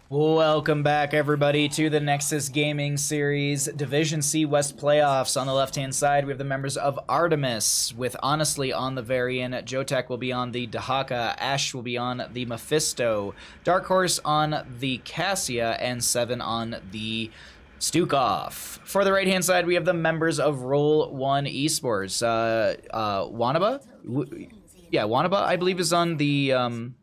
Welcome back, everybody, to the Nexus Gaming Series Division C West Playoffs. On the left-hand side, we have the members of Artemis, with Honestly on the Varian. Jotek will be on the Dahaka. Ash will be on the Mephisto. Dark Horse on the Cassia, and Seven on the Stukov. For the right-hand side, we have the members of Roll1Esports. Wanaba? Yeah, Wanaba, I believe, is on the...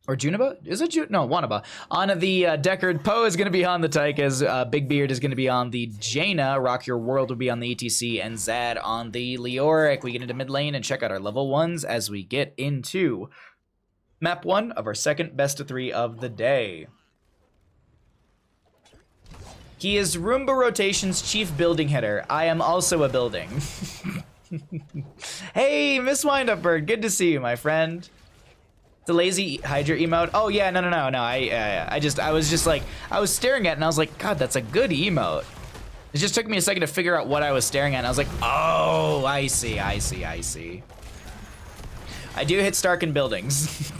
Or Juniba? Is it No, Wanaba. On the Deckard, Poe is going to be on the Tychus. Big Beard is going to be on the Jaina. Rock Your World will be on the ETC. And Zad on the Leoric. We get into mid lane and check out our level 1s as we get into map 1 of our second best of 3 of the day. He is Roomba Rotation's chief building hitter. I am also a building. Hey, Miss Windup Bird. Good to see you, my friend. The lazy Hydra emote. Oh yeah, no. I was staring at it and I was like, God, that's a good emote. It just took me a second to figure out what I was staring at, and I was like, oh, I see. I do hit Stark in buildings.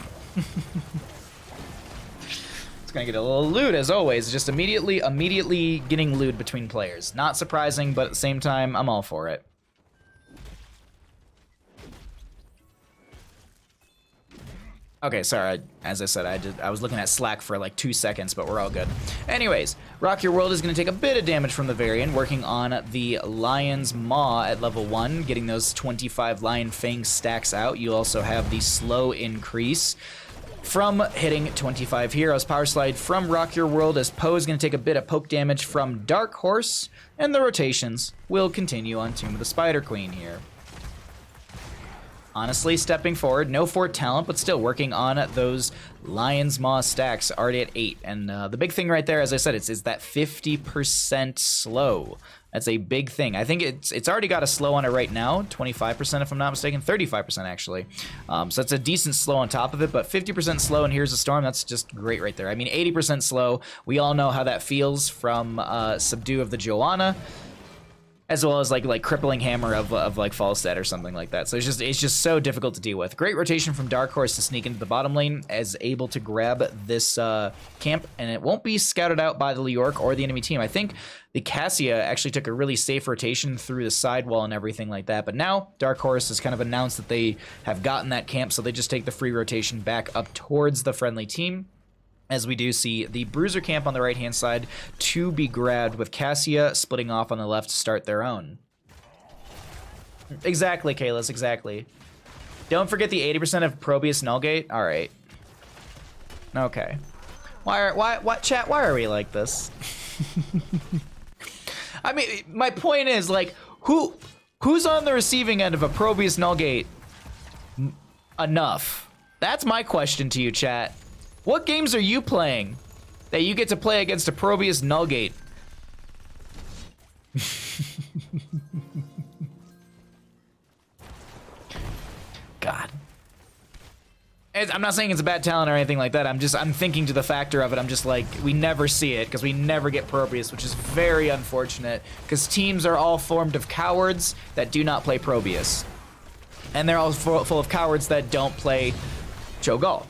It's gonna get a little loot as always. Just immediately getting loot between players. Not surprising, but at the same time, I'm all for it. Okay, sorry, as I said, I was looking at Slack for like 2 seconds, but we're all good. Anyways, Rock Your World is going to take a bit of damage from the Varian, working on the Lion's Maw at level 1, getting those 25 Lion Fang stacks out. You also have the slow increase from hitting 25 heroes. Power Slide from Rock Your World, as Poe is going to take a bit of poke damage from Dark Horse, and the rotations will continue on Tomb of the Spider Queen here. Honestly, stepping forward, no fort talent, but still working on those Lion's Maw stacks, already at 8. And the big thing right there, as I said, is that 50% slow. That's a big thing. I think it's already got a slow on it right now, 25% if I'm not mistaken, 35% actually. So it's a decent slow on top of it, but 50% slow and here's a storm, that's just great right there. I mean, 80% slow, we all know how that feels from Subdue of the Joanna, as well as like crippling hammer of like Falstad or something like that. So it's just so difficult to deal with. Great rotation from Dark Horse to sneak into the bottom lane, as able to grab this camp, and it won't be scouted out by the Leoric or the enemy team. I think the Cassia actually took a really safe rotation through the sidewall and everything like that. But now Dark Horse has kind of announced that they have gotten that camp, so they just take the free rotation back up towards the friendly team. As we do see the Bruiser camp on the right-hand side to be grabbed, with Cassia splitting off on the left to start their own. Exactly, Kalis, exactly. Don't forget the 80% of Probius Nullgate. All right. Okay. Chat, why are we like this? I mean, my point is, like, who's on the receiving end of a Probius Nullgate enough? That's my question to you, chat. What games are you playing that you get to play against a Probius Nullgate? God. I'm not saying it's a bad talent or anything like that. I'm thinking to the factor of it. I'm just like, we never see it because we never get Probius, which is very unfortunate, because teams are all formed of cowards that do not play Probius. And they're all full of cowards that don't play Cho'Gall.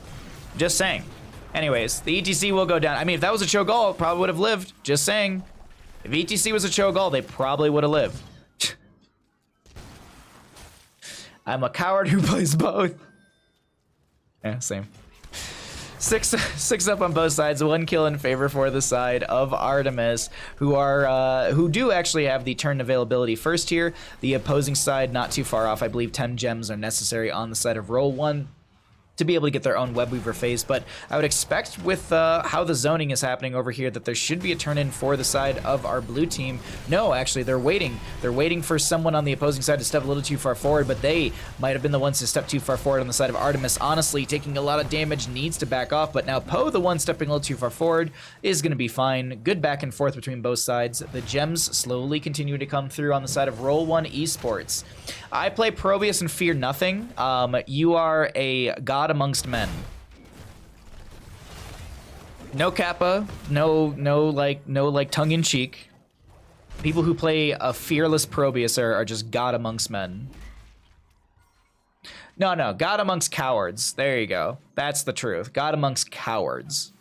Just saying. Anyways, the ETC will go down. I mean, if that was a Cho'Gall, it probably would have lived. Just saying. If ETC was a Cho'Gall, they probably would have lived. I'm a coward who plays both. Yeah, same. Six up on both sides. 1 kill in favor for the side of Artemis, who do actually have the turn availability first here. The opposing side not too far off. I believe 10 gems are necessary on the side of Roll1 to be able to get their own Webweaver phase, but I would expect with how the zoning is happening over here that there should be a turn in for the side of our blue team. No, actually, they're waiting. They're waiting for someone on the opposing side to step a little too far forward, but they might have been the ones to step too far forward on the side of Artemis. Honestly, taking a lot of damage, needs to back off, but now Poe, the one stepping a little too far forward, is going to be fine. Good back and forth between both sides. The gems slowly continue to come through on the side of Roll1Esports. I play Probius and fear nothing. You are a god amongst men. No kappa, no tongue-in-cheek. People who play a fearless Probius are just god amongst men. No, god amongst cowards. There you go. That's the truth. God amongst cowards.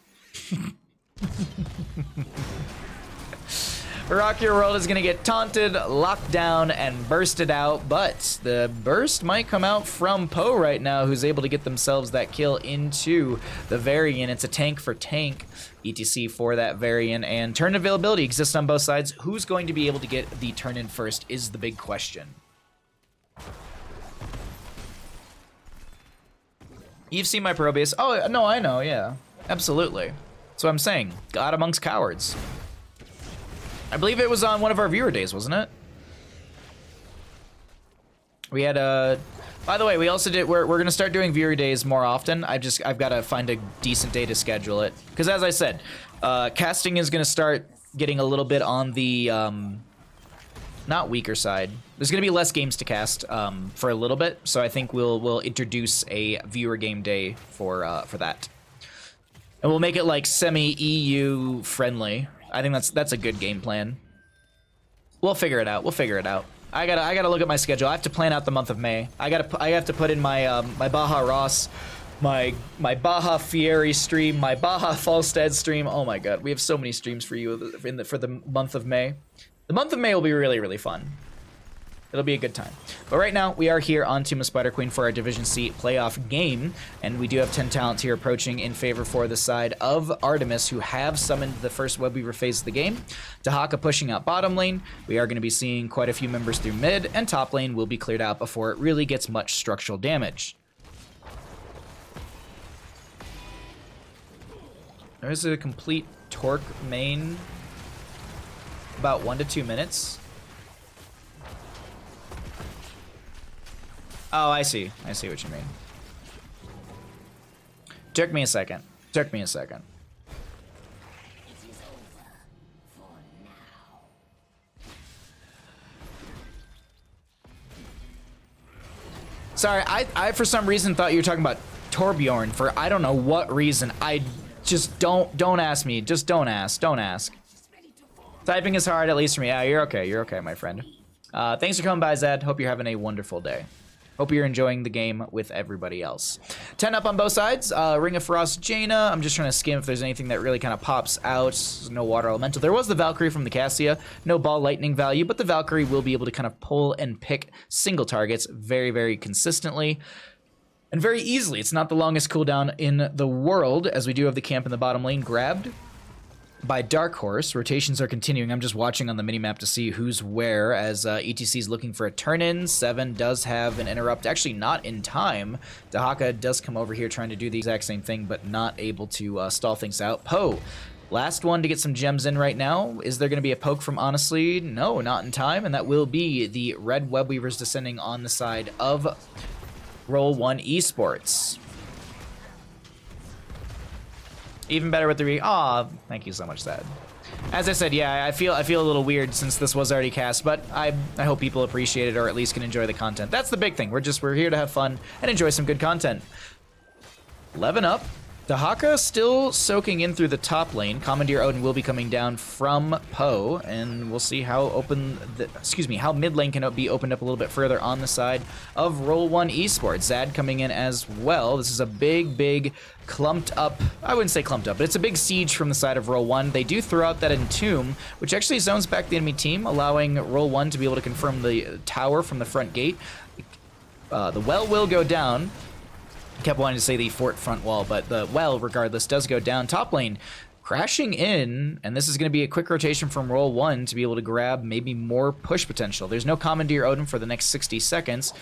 Rock Your World is going to get taunted, locked down, and bursted out, but the burst might come out from Poe right now, who's able to get themselves that kill into the Varian. It's a tank for tank, ETC for that Varian, and turn availability exists on both sides. Who's going to be able to get the turn in first is the big question. You've seen my Probius. Oh, no, I know, yeah. Absolutely. That's what I'm saying. God amongst cowards. I believe it was on one of our viewer days, wasn't it? We had a... By the way, we also did... We're going to start doing viewer days more often. I've got to find a decent day to schedule it. Because as I said, casting is going to start getting a little bit on the... not weaker side. There's going to be less games to cast for a little bit. So I think we'll introduce a viewer game day for that. And we'll make it like semi-EU friendly. I think that's a good game plan. We'll figure it out. We'll figure it out. I gotta look at my schedule. I have to plan out the month of May. I have to put in my my Baja Ross, my Baja Fieri stream, my Baja Falstead stream. Oh my god, we have so many streams for you for the month of May. The month of May will be really fun. It'll be a good time. But right now, we are here on Tomb of Spider Queen for our Division C playoff game, and we do have 10 talents here approaching in favor for the side of Artemis, who have summoned the first Webweaver phase of the game. Dahaka pushing out bottom lane. We are going to be seeing quite a few members through mid, and top lane will be cleared out before it really gets much structural damage. There's a complete Torque main, about 1 to 2 minutes. Oh, I see. I see what you mean. Took me a second. Took me a second. Sorry, I for some reason thought you were talking about Torbjorn for I don't know what reason. I just don't ask me. Just don't ask. Don't ask. Typing is hard, at least for me. Yeah, you're okay. You're okay, my friend. Thanks for coming by, Zed. Hope you're having a wonderful day. Hope you're enjoying the game with everybody else. 10 up on both sides. Ring of Frost, Jaina. I'm just trying to skim if there's anything that really kind of pops out. No water elemental. There was the Valkyrie from the Cassia. No ball lightning value, but the Valkyrie will be able to kind of pull and pick single targets very consistently. And very easily. It's not the longest cooldown in the world, as we do have the camp in the bottom lane grabbed by Dark Horse. Rotations are continuing. I'm just watching on the minimap to see who's where, as ETC is looking for a turn-in. 7 does have an interrupt. Actually, not in time. Dahaka does come over here trying to do the exact same thing, but not able to stall things out. Poe, last one to get some gems in right now. Is there going to be a poke from Honestly? No, not in time, and that will be the red Webweavers descending on the side of Roll1Esports. Even better with the Aw, thank you so much, Thad. As I said, yeah, I feel a little weird since this was already cast, but I hope people appreciate it or at least can enjoy the content. That's the big thing. We're here to have fun and enjoy some good content. 11 up. Dahaka still soaking in through the top lane. Commandeer Odin will be coming down from Poe, and we'll see how how mid lane can be opened up a little bit further on the side of Roll1Esports. Zad coming in as well. This is a big clumped up, I wouldn't say clumped up, but it's a big siege from the side of Roll1. They do throw out that Entomb, which actually zones back the enemy team, allowing Roll1 to be able to confirm the tower from the front gate. The well will go down. Kept wanting to say the fort front wall, but the well, regardless, does go down. Top lane crashing in, and this is going to be a quick rotation from Roll1 to be able to grab maybe more push potential. There's no Commandeer Odin for the next 60 seconds.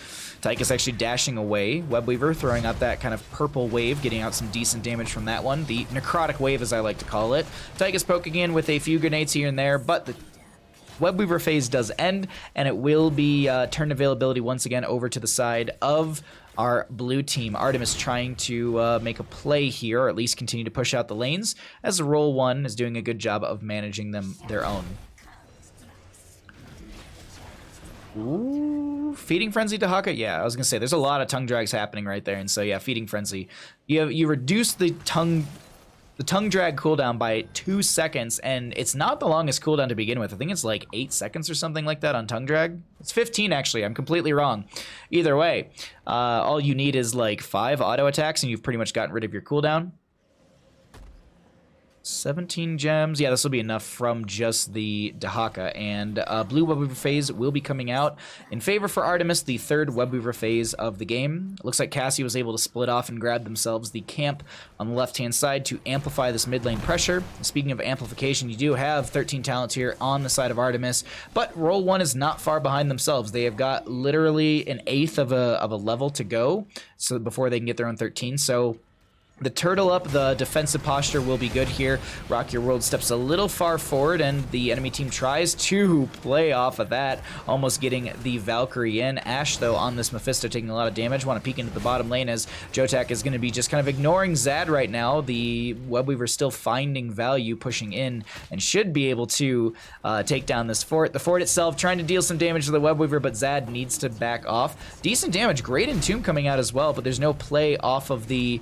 Tychus actually dashing away. Webweaver throwing out that kind of purple wave, getting out some decent damage from that one. The necrotic wave, as I like to call it. Tychus poking in with a few grenades here and there, but the Webweaver phase does end, and it will be turn availability once again over to the side of our blue team. Artemis trying to make a play here, or at least continue to push out the lanes, as Roll1 is doing a good job of managing them their own. Ooh, Feeding Frenzy to Dahaka? Yeah, I was gonna say, there's a lot of tongue drags happening right there, and so yeah, Feeding Frenzy. You reduce the tongue drag cooldown by 2 seconds, and it's not the longest cooldown to begin with. I think it's like 8 seconds or something like that on tongue drag. It's 15 actually, I'm completely wrong. Either way, all you need is like 5 auto attacks and you've pretty much gotten rid of your cooldown. 17 gems. Yeah, this will be enough from just the Dahaka. And blue Webweaver phase will be coming out in favor for Artemis, the third Webweaver phase of the game. It looks like Cassie was able to split off and grab themselves the camp on the left-hand side to amplify this mid lane pressure. Speaking of amplification, you do have 13 talents here on the side of Artemis, but Roll1 is not far behind themselves. They have got literally an eighth of a level to go so before they can get their own 13. So the turtle up, the defensive posture will be good here. Rock Your World steps a little far forward, and the enemy team tries to play off of that, almost getting the Valkyrie in. Ashe, though, on this Mephisto, taking a lot of damage. Want to peek into the bottom lane as Jotak is going to be just kind of ignoring Zad right now. The Webweaver still finding value, pushing in, and should be able to take down this fort. The fort itself trying to deal some damage to the Webweaver, but Zad needs to back off. Decent damage, great Entomb coming out as well, but there's no play off of the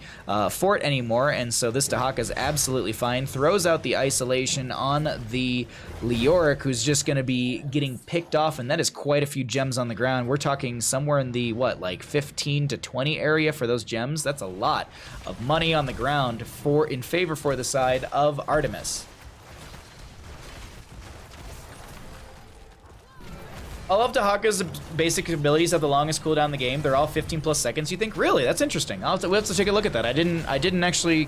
fort anymore, and so this Dahaka is absolutely fine. Throws out the isolation on the Leoric, who's just going to be getting picked off, and that is quite a few gems on the ground. We're talking somewhere in the, what, like 15 to 20 area for those gems. That's a lot of money on the ground in favor for the side of Artemis. All of Dahaka's basic abilities have the longest cooldown in the game. They're all 15 plus seconds. You think, really? That's interesting. We'll have to take a look at that. I didn't actually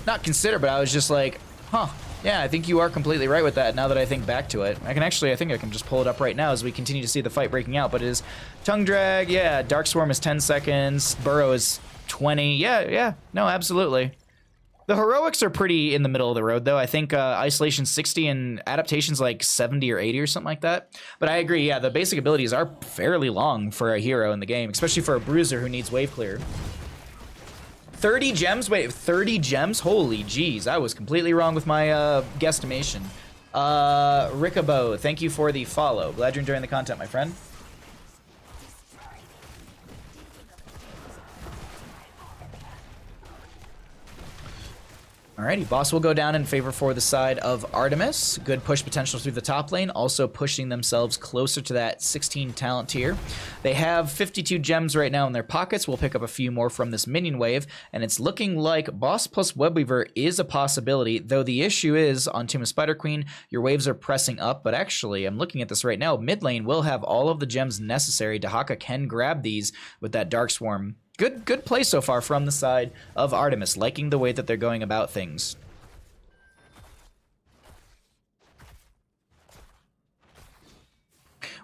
not consider, but I was just like, huh. Yeah, I think you are completely right with that now that I think back to it. I think I can just pull it up right now as we continue to see the fight breaking out. But it is Tongue Drag, yeah, Dark Swarm is 10 seconds, Burrow is 20. Yeah, no, absolutely. The heroics are pretty in the middle of the road, though. I think Isolation 60 and Adaptation's like 70 or 80 or something like that. But I agree, yeah, the basic abilities are fairly long for a hero in the game, especially for a bruiser who needs wave clear. 30 gems? Wait, 30 gems? Holy jeez, I was completely wrong with my guesstimation. Rickabo, thank you for the follow. Glad you're enjoying the content, my friend. Alrighty, boss will go down in favor for the side of Artemis. Good push potential through the top lane, also pushing themselves closer to that 16 talent tier. They have 52 gems right now in their pockets. We'll pick up a few more from this minion wave, and it's looking like boss plus Webweaver is a possibility, though the issue is on Tomb of Spider Queen, your waves are pressing up, but actually, I'm looking at this right now, mid lane will have all of the gems necessary. Dahaka can grab these with that Dark Swarm. Good play so far from the side of Artemis, liking the way that they're going about things.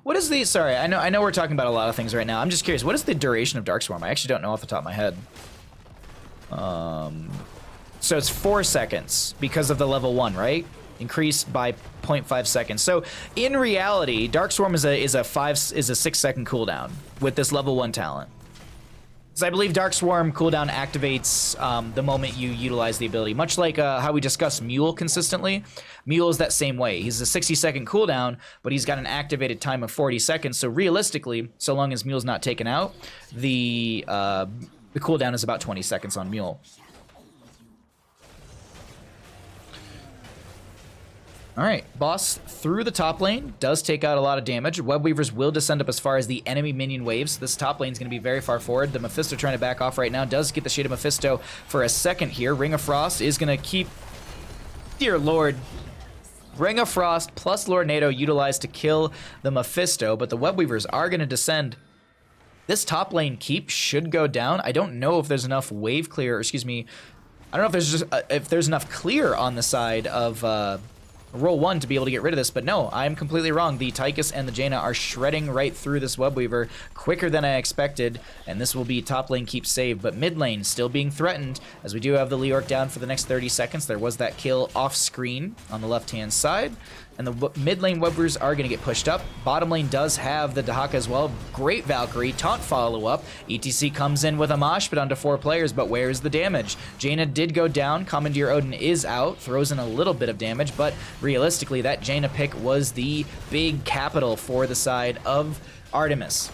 What is the, sorry, I know we're talking about a lot of things right now. I'm just curious, what is the duration of Dark Swarm? I actually don't know off the top of my head. So it's 4 seconds because of the level 1, right? Increased by 0.5 seconds. So in reality, Dark Swarm is a 6-second cooldown with this level 1 talent. So I believe Dark Swarm cooldown activates the moment you utilize the ability. Much like how we discuss Mule consistently. Mule is that same way. He's a 60-second cooldown, but he's got an activated time of 40 seconds. So realistically, so long as Mule's not taken out, the cooldown is about 20 seconds on Mule. Alright, boss through the top lane, does take out a lot of damage. Webweavers will descend up as far as the enemy minion waves. This top lane is going to be very far forward. The Mephisto trying to back off right now, does get the Shade of Mephisto for a second here. Ring of Frost is going to keep... Dear Lord. Ring of Frost plus Lord NATO utilized to kill the Mephisto, but the Webweavers are going to descend. This top lane keep should go down. I don't know if there's enough wave clear, or excuse me, I don't know if there's enough clear on the side of... Roll1 to be able to get rid of this, but no, I'm completely wrong. The Tychus and the Jaina are shredding right through this Webweaver quicker than I expected, and this will be top lane keep saved, but mid lane still being threatened, as we do have the Leoric down for the next 30 seconds. There was that kill off screen on the left-hand side, and the mid lane Webweavers are going to get pushed up. Bottom lane does have the Dahaka as well. Great Valkyrie, taunt follow-up. ETC comes in with a mosh pit onto 4 players, but where's the damage? Jaina did go down. Commandeer Odin is out, throws in a little bit of damage, but realistically, that Jaina pick was the big capital for the side of Artemis.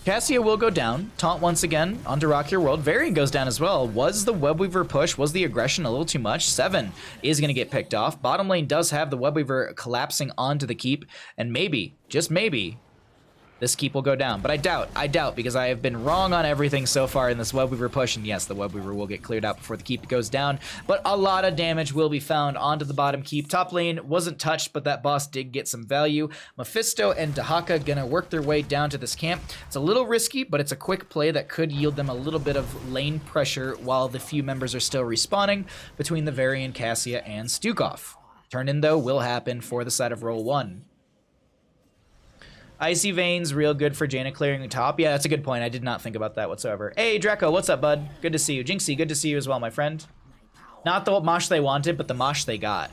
Cassia will go down. Taunt once again onto Rock Your World. Varian goes down as well. Was the Webweaver push, was the aggression a little too much? 7 is going to get picked off. Bottom lane does have the Webweaver collapsing onto the keep, and maybe, just maybe, this keep will go down. But I doubt, because I have been wrong on everything so far in this Web Weaver push, and yes, the Web Weaver will get cleared out before the keep goes down, but a lot of damage will be found onto the bottom keep. Top lane wasn't touched, but that boss did get some value. Mephisto and Dahaka gonna work their way down to this camp. It's a little risky, but it's a quick play that could yield them a little bit of lane pressure while the few members are still respawning between the Varian, Cassia, and Stukov. Turn-in, though, will happen for the side of Roll1. Icy Veins, real good for Jaina clearing the top. Yeah, that's a good point. I did not think about that whatsoever. Hey, Draco, what's up, bud? Good to see you. Jinxie, good to see you as well, my friend. Not the mosh they wanted, but the mosh they got.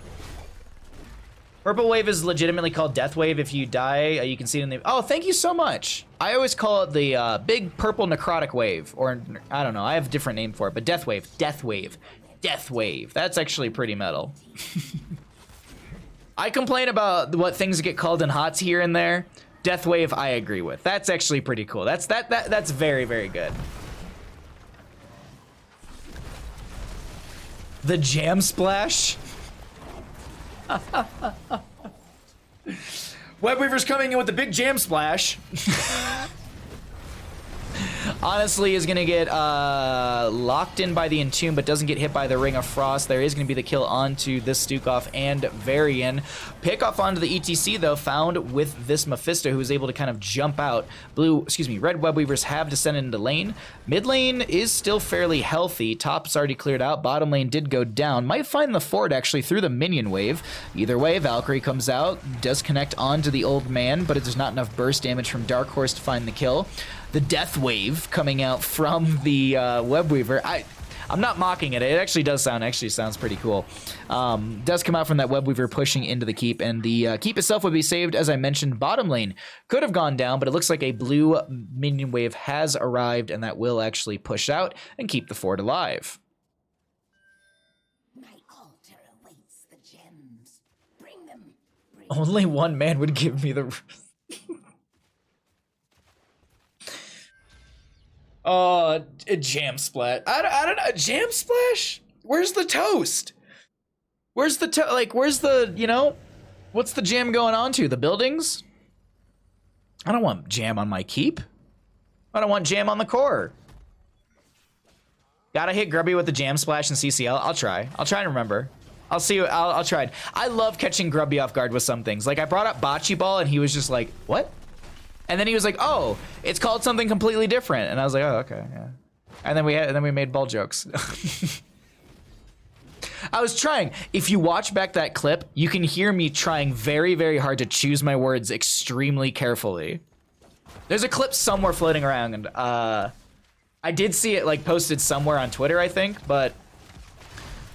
Purple Wave is legitimately called Death Wave. If you die, you can see it in the... Oh, thank you so much. I always call it the big purple necrotic wave. Or, I don't know. I have a different name for it, but Death Wave. Death Wave. Death Wave. That's actually pretty metal. I complain about what things get called in HOTS here and there. Death Wave, I agree with. That's actually pretty cool. That's very, very good. The Jam Splash. Web Weaver's coming in with the big Jam Splash. Honestly, is going to get locked in by the Entomb, but doesn't get hit by the Ring of Frost. There is going to be the kill onto this Stukov and Varian. Pick off onto the ETC, though, found with this Mephisto, who is able to kind of jump out. Red Web Weavers have descended into lane. Mid lane is still fairly healthy. Top's already cleared out. Bottom lane did go down. Might find the fort, actually, through the minion wave. Either way, Valkyrie comes out, does connect onto the old man, but there's not enough burst damage from Dark Horse to find the kill. The Death Wave coming out from the Web Weaver. I'm not mocking it. It actually does sounds pretty cool. Does come out from that Web Weaver pushing into the keep, and the keep itself would be saved. As I mentioned, bottom lane could have gone down, but it looks like a blue minion wave has arrived, and that will actually push out and keep the fort alive. My altar awaits the gems. Bring them. Only one man would give me the... Oh, a Jam Splat. I don't know. Jam Splash? Where's the toast? Where's the where's the, you know, what's the jam going on to? The buildings? I don't want jam on my keep. I don't want jam on the core. Gotta hit Grubby with the Jam Splash and CCL. I'll try and remember. I'll see. I'll try. I love catching Grubby off guard with some things. Like, I brought up Bocce Ball and he was just like, what? And then he was like, "Oh, it's called something completely different." And I was like, "Oh, okay, yeah." And then we made ball jokes. I was trying. If you watch back that clip, you can hear me trying very, very hard to choose my words extremely carefully. There's a clip somewhere floating around, and I did see it like posted somewhere on Twitter, I think, but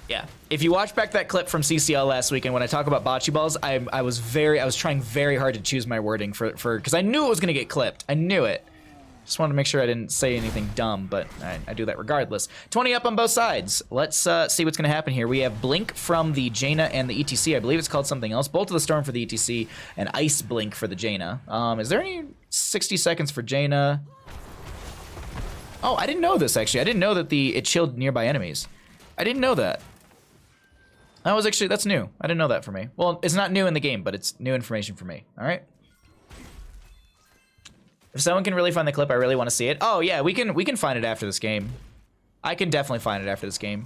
yeah. If you watch back that clip from CCL last weekend when I talk about bocce balls, I was trying very hard to choose my wording for because I knew it was gonna get clipped. I knew it. Just wanted to make sure I didn't say anything dumb, but I do that regardless. 20 up on both sides. Let's see what's gonna happen here. We have Blink from the Jaina and the ETC. I believe it's called something else. Bolt of the Storm for the ETC and Ice Blink for the Jaina. Is there any 60 seconds for Jaina? Oh, I didn't know this actually. I didn't know that it chilled nearby enemies. I didn't know that. That's new. I didn't know that for me. Well, it's not new in the game, but it's new information for me. All right. If someone can really find the clip, I really want to see it. Oh yeah, we can find it after this game. I can definitely find it after this game.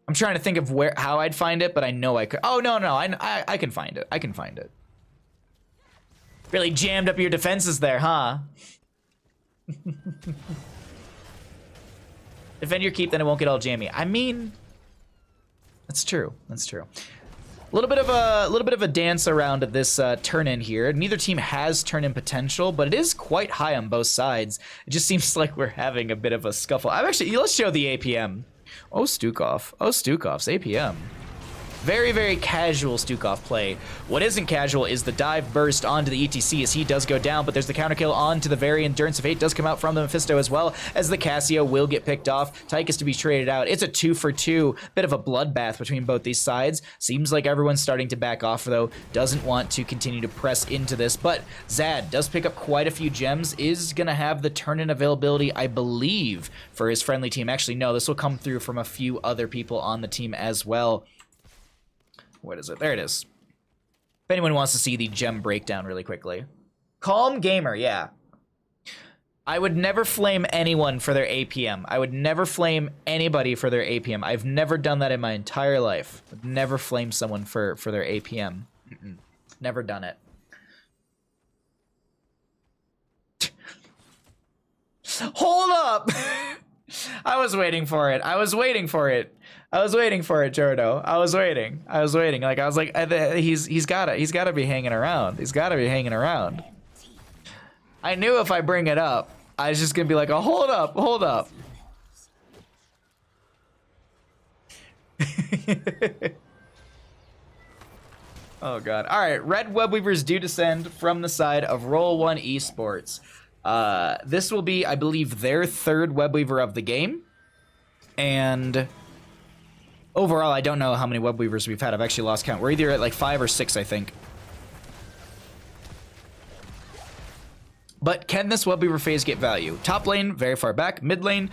I'm trying to think of how I'd find it, but I know I could. Oh no, I can find it. I can find it. Really jammed up your defenses there, huh? Defend your keep, then it won't get all jammy. I mean, that's true. That's true. A little bit of a dance around this turn-in here. Neither team has turn-in potential, but it is quite high on both sides. It just seems like we're having a bit of a scuffle. Let's show the APM. Oh, Stukov. Oh, Stukov's APM. Very, very casual Stukov play. What isn't casual is the dive burst onto the ETC as he does go down, but there's the counter kill onto the Varian. Endurance of Fate does come out from the Mephisto as well, as the Cassio will get picked off. Tyke is to be traded out. It's a 2-for-2. Bit of a bloodbath between both these sides. Seems like everyone's starting to back off, though. Doesn't want to continue to press into this, but Zad does pick up quite a few gems. Is going to have the turn-in availability, I believe, for his friendly team. Actually, no, this will come through from a few other people on the team as well. What is it? There it is. If anyone wants to see the gem breakdown really quickly. Calm Gamer, yeah. I would never flame anyone for their APM. I would never flame anybody for their APM. I've never done that in my entire life. I've never flamed someone for their APM. Never done it. Hold up! I was waiting for it. I was waiting for it. I was waiting for it, Jordo. I was waiting. Like, I was like, he's gotta be hanging around. He's gotta be hanging around. I knew if I bring it up, I was just gonna be like, oh, hold up. Oh god. Alright, red web weavers do descend from the side of Roll1Esports. This will be, I believe, their third web weaver of the game. And overall, I don't know how many web weavers we've had. I've actually lost count. We're either at like 5 or 6, I think. But can this web weaver phase get value? Top lane, very far back. Mid lane,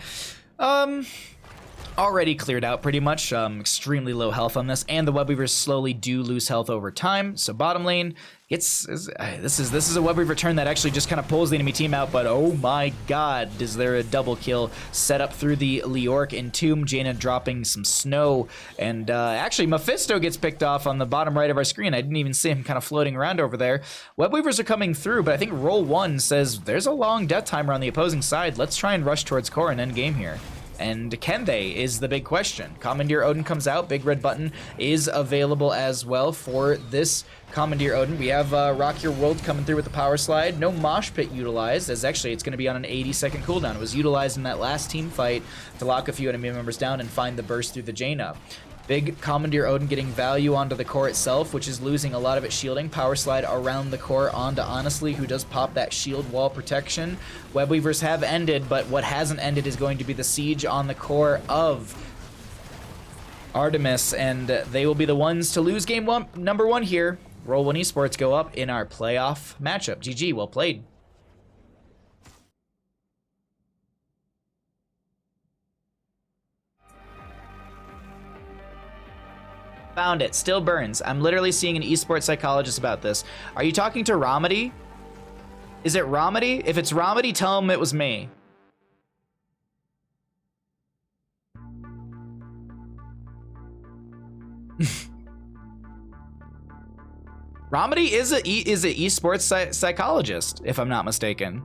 already cleared out pretty much. Extremely low health on this, and the web weavers slowly do lose health over time. So bottom lane this is a web weaver turn that actually just kind of pulls the enemy team out. But oh my god, is there a double kill set up through the Leoric Entomb? Jaina dropping some snow, and actually Mephisto gets picked off on the bottom right of our screen. I didn't even see him kind of floating around over there. Web weavers are coming through, but I think Roll1 says there's a long death timer on the opposing side. Let's try and rush towards core and end game here. And can they, is the big question. Commandeer Odin comes out. Big red button is available as well for this Commandeer Odin. We have Rock Your World coming through with the power slide. No mosh pit utilized, as actually it's going to be on an 80-second cooldown. It was utilized in that last team fight to lock a few enemy members down and find the burst through the Jaina. Big Commandeer Odin getting value onto the core itself, which is losing a lot of its shielding. Power slide around the core onto Honestly, who does pop that shield wall protection. Web weavers have ended, but what hasn't ended is going to be the siege on the core of Artemis, and they will be the ones to lose game number 1 here. Roll1Esports go up in our playoff matchup. GG, well played. Found it. Still burns. I'm literally seeing an esports psychologist about this. Are you talking to Romedy? Is it Romedy? If it's Romedy, tell him it was me. Romedy is an esports psychologist, if I'm not mistaken.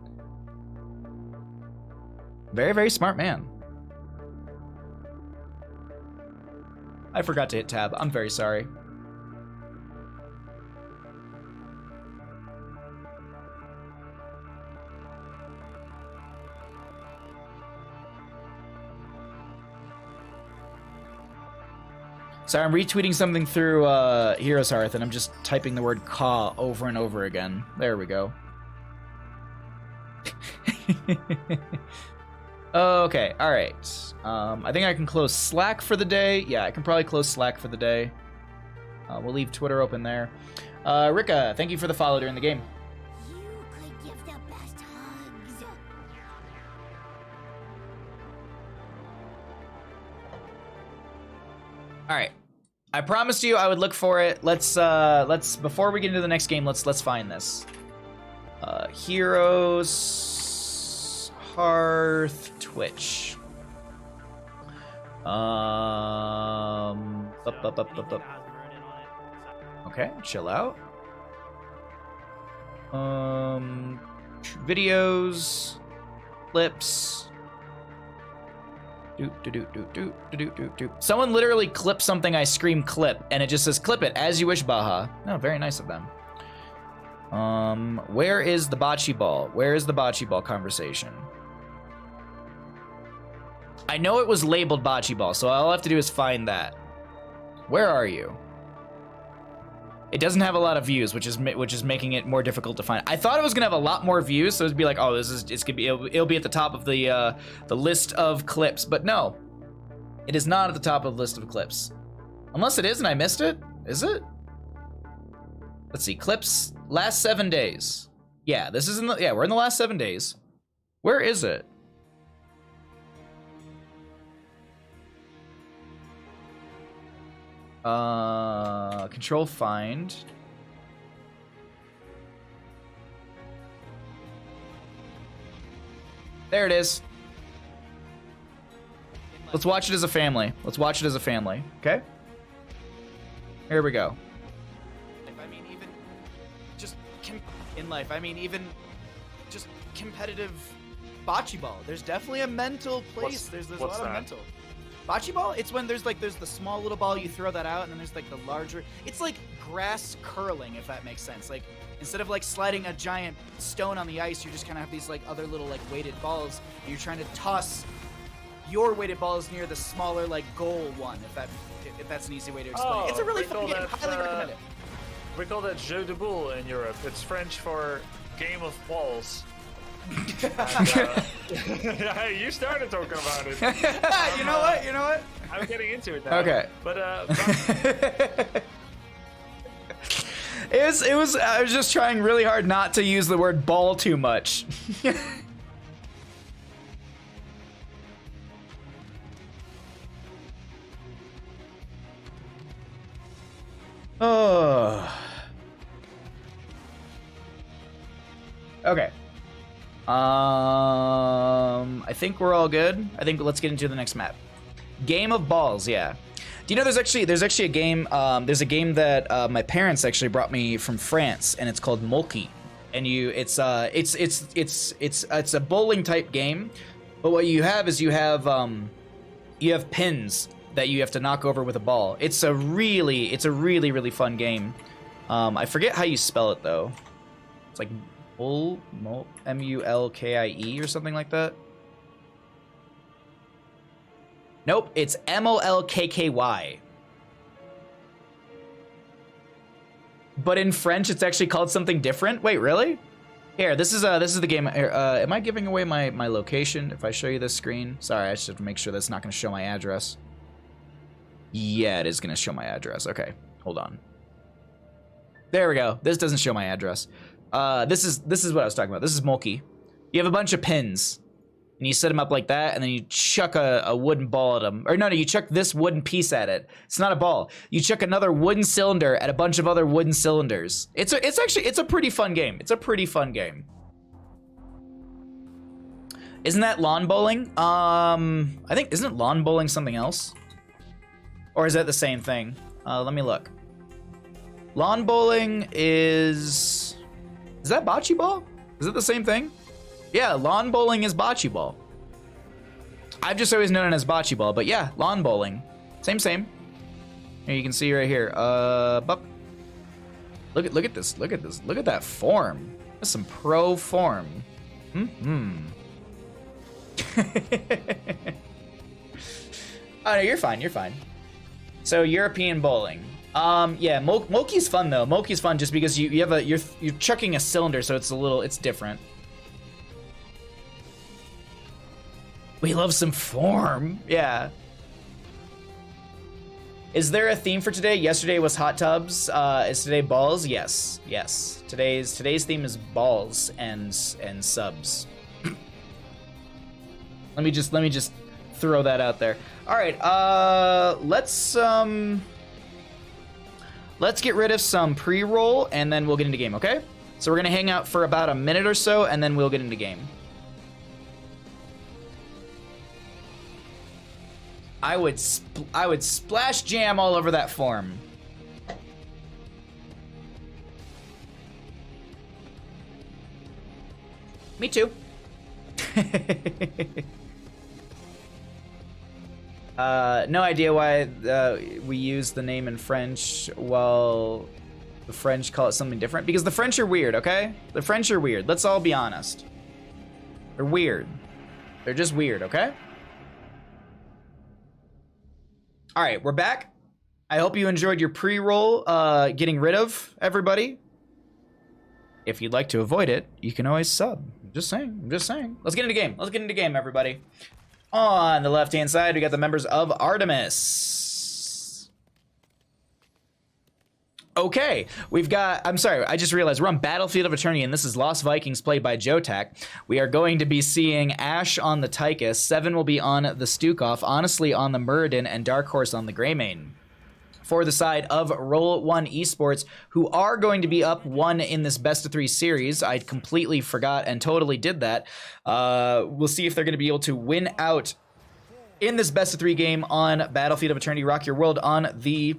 Very, very smart man. I forgot to hit tab. I'm very sorry. Sorry, I'm retweeting something through Heroes Hearth, and I'm just typing the word caw over and over again. There we go. Okay, all right. I think I can close Slack for the day. Yeah, I can probably close Slack for the day. We'll leave Twitter open there. Rika, thank you for the follow during the game. You could give the best hugs. All right. I promised you I would look for it. Let's before we get into the next game, let's find this. Heroes Hearth Twitch. Okay, chill out. Videos, clips. Someone literally clipped something I scream clip, and it just says clip it as you wish, Baha. No, very nice of them. Where is the bocce ball? Where is the bocce ball conversation? I know it was labeled bocce ball, so all I have to do is find that. Where are you? It doesn't have a lot of views, which is making it more difficult to find. I thought it was gonna have a lot more views, so it'd be like, oh, it'll be at the top of the list of clips, but no, it is not at the top of the list of clips, unless it is and I missed it. Is it? Let's see, clips last 7 days. Yeah, this is we're in the last 7 days. Where is it? Control find. There it is. Let's watch it as a family. Let's watch it as a family. Okay? Here we go. I mean, even just in life, I mean, even just competitive bocce ball. There's definitely a mental place. There's a lot of mental. Bocce ball, it's when there's the small little ball, you throw that out, and then there's like the larger. It's like grass curling, if that makes sense. Like, instead of like sliding a giant stone on the ice, you just kind of have these like other little like weighted balls. And you're trying to toss your weighted balls near the smaller like goal one, if that's an easy way to explain it. It's a really fun game. Highly recommend it. We call that jeu de boule in Europe. It's French for game of balls. Yeah, you started talking about it. You know what? You know what? I'm getting into it now. Okay. But it was I was just trying really hard not to use the word ball too much. Oh. Okay. I think we're all good. I think let's get into the next map. Game of balls, yeah. Do you know there's actually a game there's a game that my parents actually brought me from France, and it's called Molki. And it's a bowling type game, but what you have is you have pins that you have to knock over with a ball. It's a really fun game. I forget how you spell it though. It's like M-U-L-K-I-E or something like that. Nope, it's M-O-L-K-K-Y. But in French, it's actually called something different. Wait, really? Here, this is the game. Am I giving away my location if I show you this screen? Sorry, I just have to make sure that's not going to show my address. Yeah, it is going to show my address. Okay, hold on. There we go. This doesn't show my address. This is what I was talking about. This is Molki. You have a bunch of pins, and you set them up like that, and then you chuck a wooden ball at them. Or no, you chuck this wooden piece at it. It's not a ball. You chuck another wooden cylinder at a bunch of other wooden cylinders. It's a pretty fun game. It's a pretty fun game. Isn't that lawn bowling? I think, isn't lawn bowling something else? Or is that the same thing? Let me look. Lawn bowling is that bocce ball? Is it the same thing? Yeah, lawn bowling is bocce ball. I've just always known it as bocce ball, but yeah, lawn bowling. Same. Here you can see right here. Look at this. Look at this. Look at that form. That's some pro form. Oh no, you're fine. You're fine. So European bowling. Yeah, Molki's fun though. Molki's fun just because you're chucking a cylinder, so it's different. We love some form. Yeah. Is there a theme for today? Yesterday was hot tubs. Is today balls? Yes. Today's theme is balls and subs. Let me just throw that out there. All right. Let's get rid of some pre-roll, and then we'll get into game, okay? So we're gonna hang out for about a minute or so, and then we'll get into game. I would splash jam all over that form. Me too. No idea why we use the name in French while the French call it something different. Because the French are weird, okay? The French are weird. Let's all be honest. They're weird. They're just weird, okay? All right, we're back. I hope you enjoyed your pre-roll getting rid of everybody. If you'd like to avoid it, you can always sub. I'm just saying. Let's get into game. Let's get into game, everybody. On the left-hand side, we got the members of Artemis. Okay, we've got, I'm sorry, I just realized we're on Battlefield of Eternity, and this is Lost Vikings played by Jotak. We are going to be seeing Ash on the Tychus, Seven will be on the Stukov, Honestly on the Muradin, and Dark Horse on the Greymane. for the side of Roll1Esports, who are going to be up 1 in this best of 3 series. I completely forgot and totally did that. We'll see if they're going to be able to win out in this best of 3 game on Battlefield of Eternity Rock Your World on the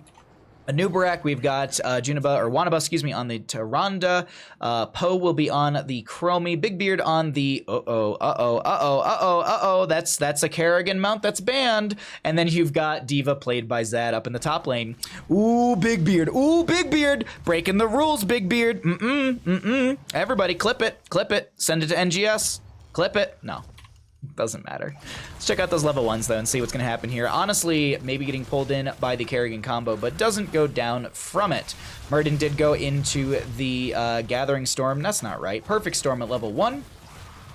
Anubarak. We've got Wanaba, excuse me, on the Tyrande. Poe will be on the Chromie. Big Beard on the That's a Kerrigan mount that's banned. And then you've got Diva played by Zad up in the top lane. Ooh, Big Beard. Ooh, Big Beard. Breaking the rules, Big Beard. Everybody, clip it. Send it to NGS. Clip it. No. Doesn't matter. Let's check out those level 1s, though, and see what's going to happen here. Honestly, maybe getting pulled in by the Kerrigan combo, but doesn't go down from it. Murden did go into the Gathering Storm. That's not right. Perfect Storm at level 1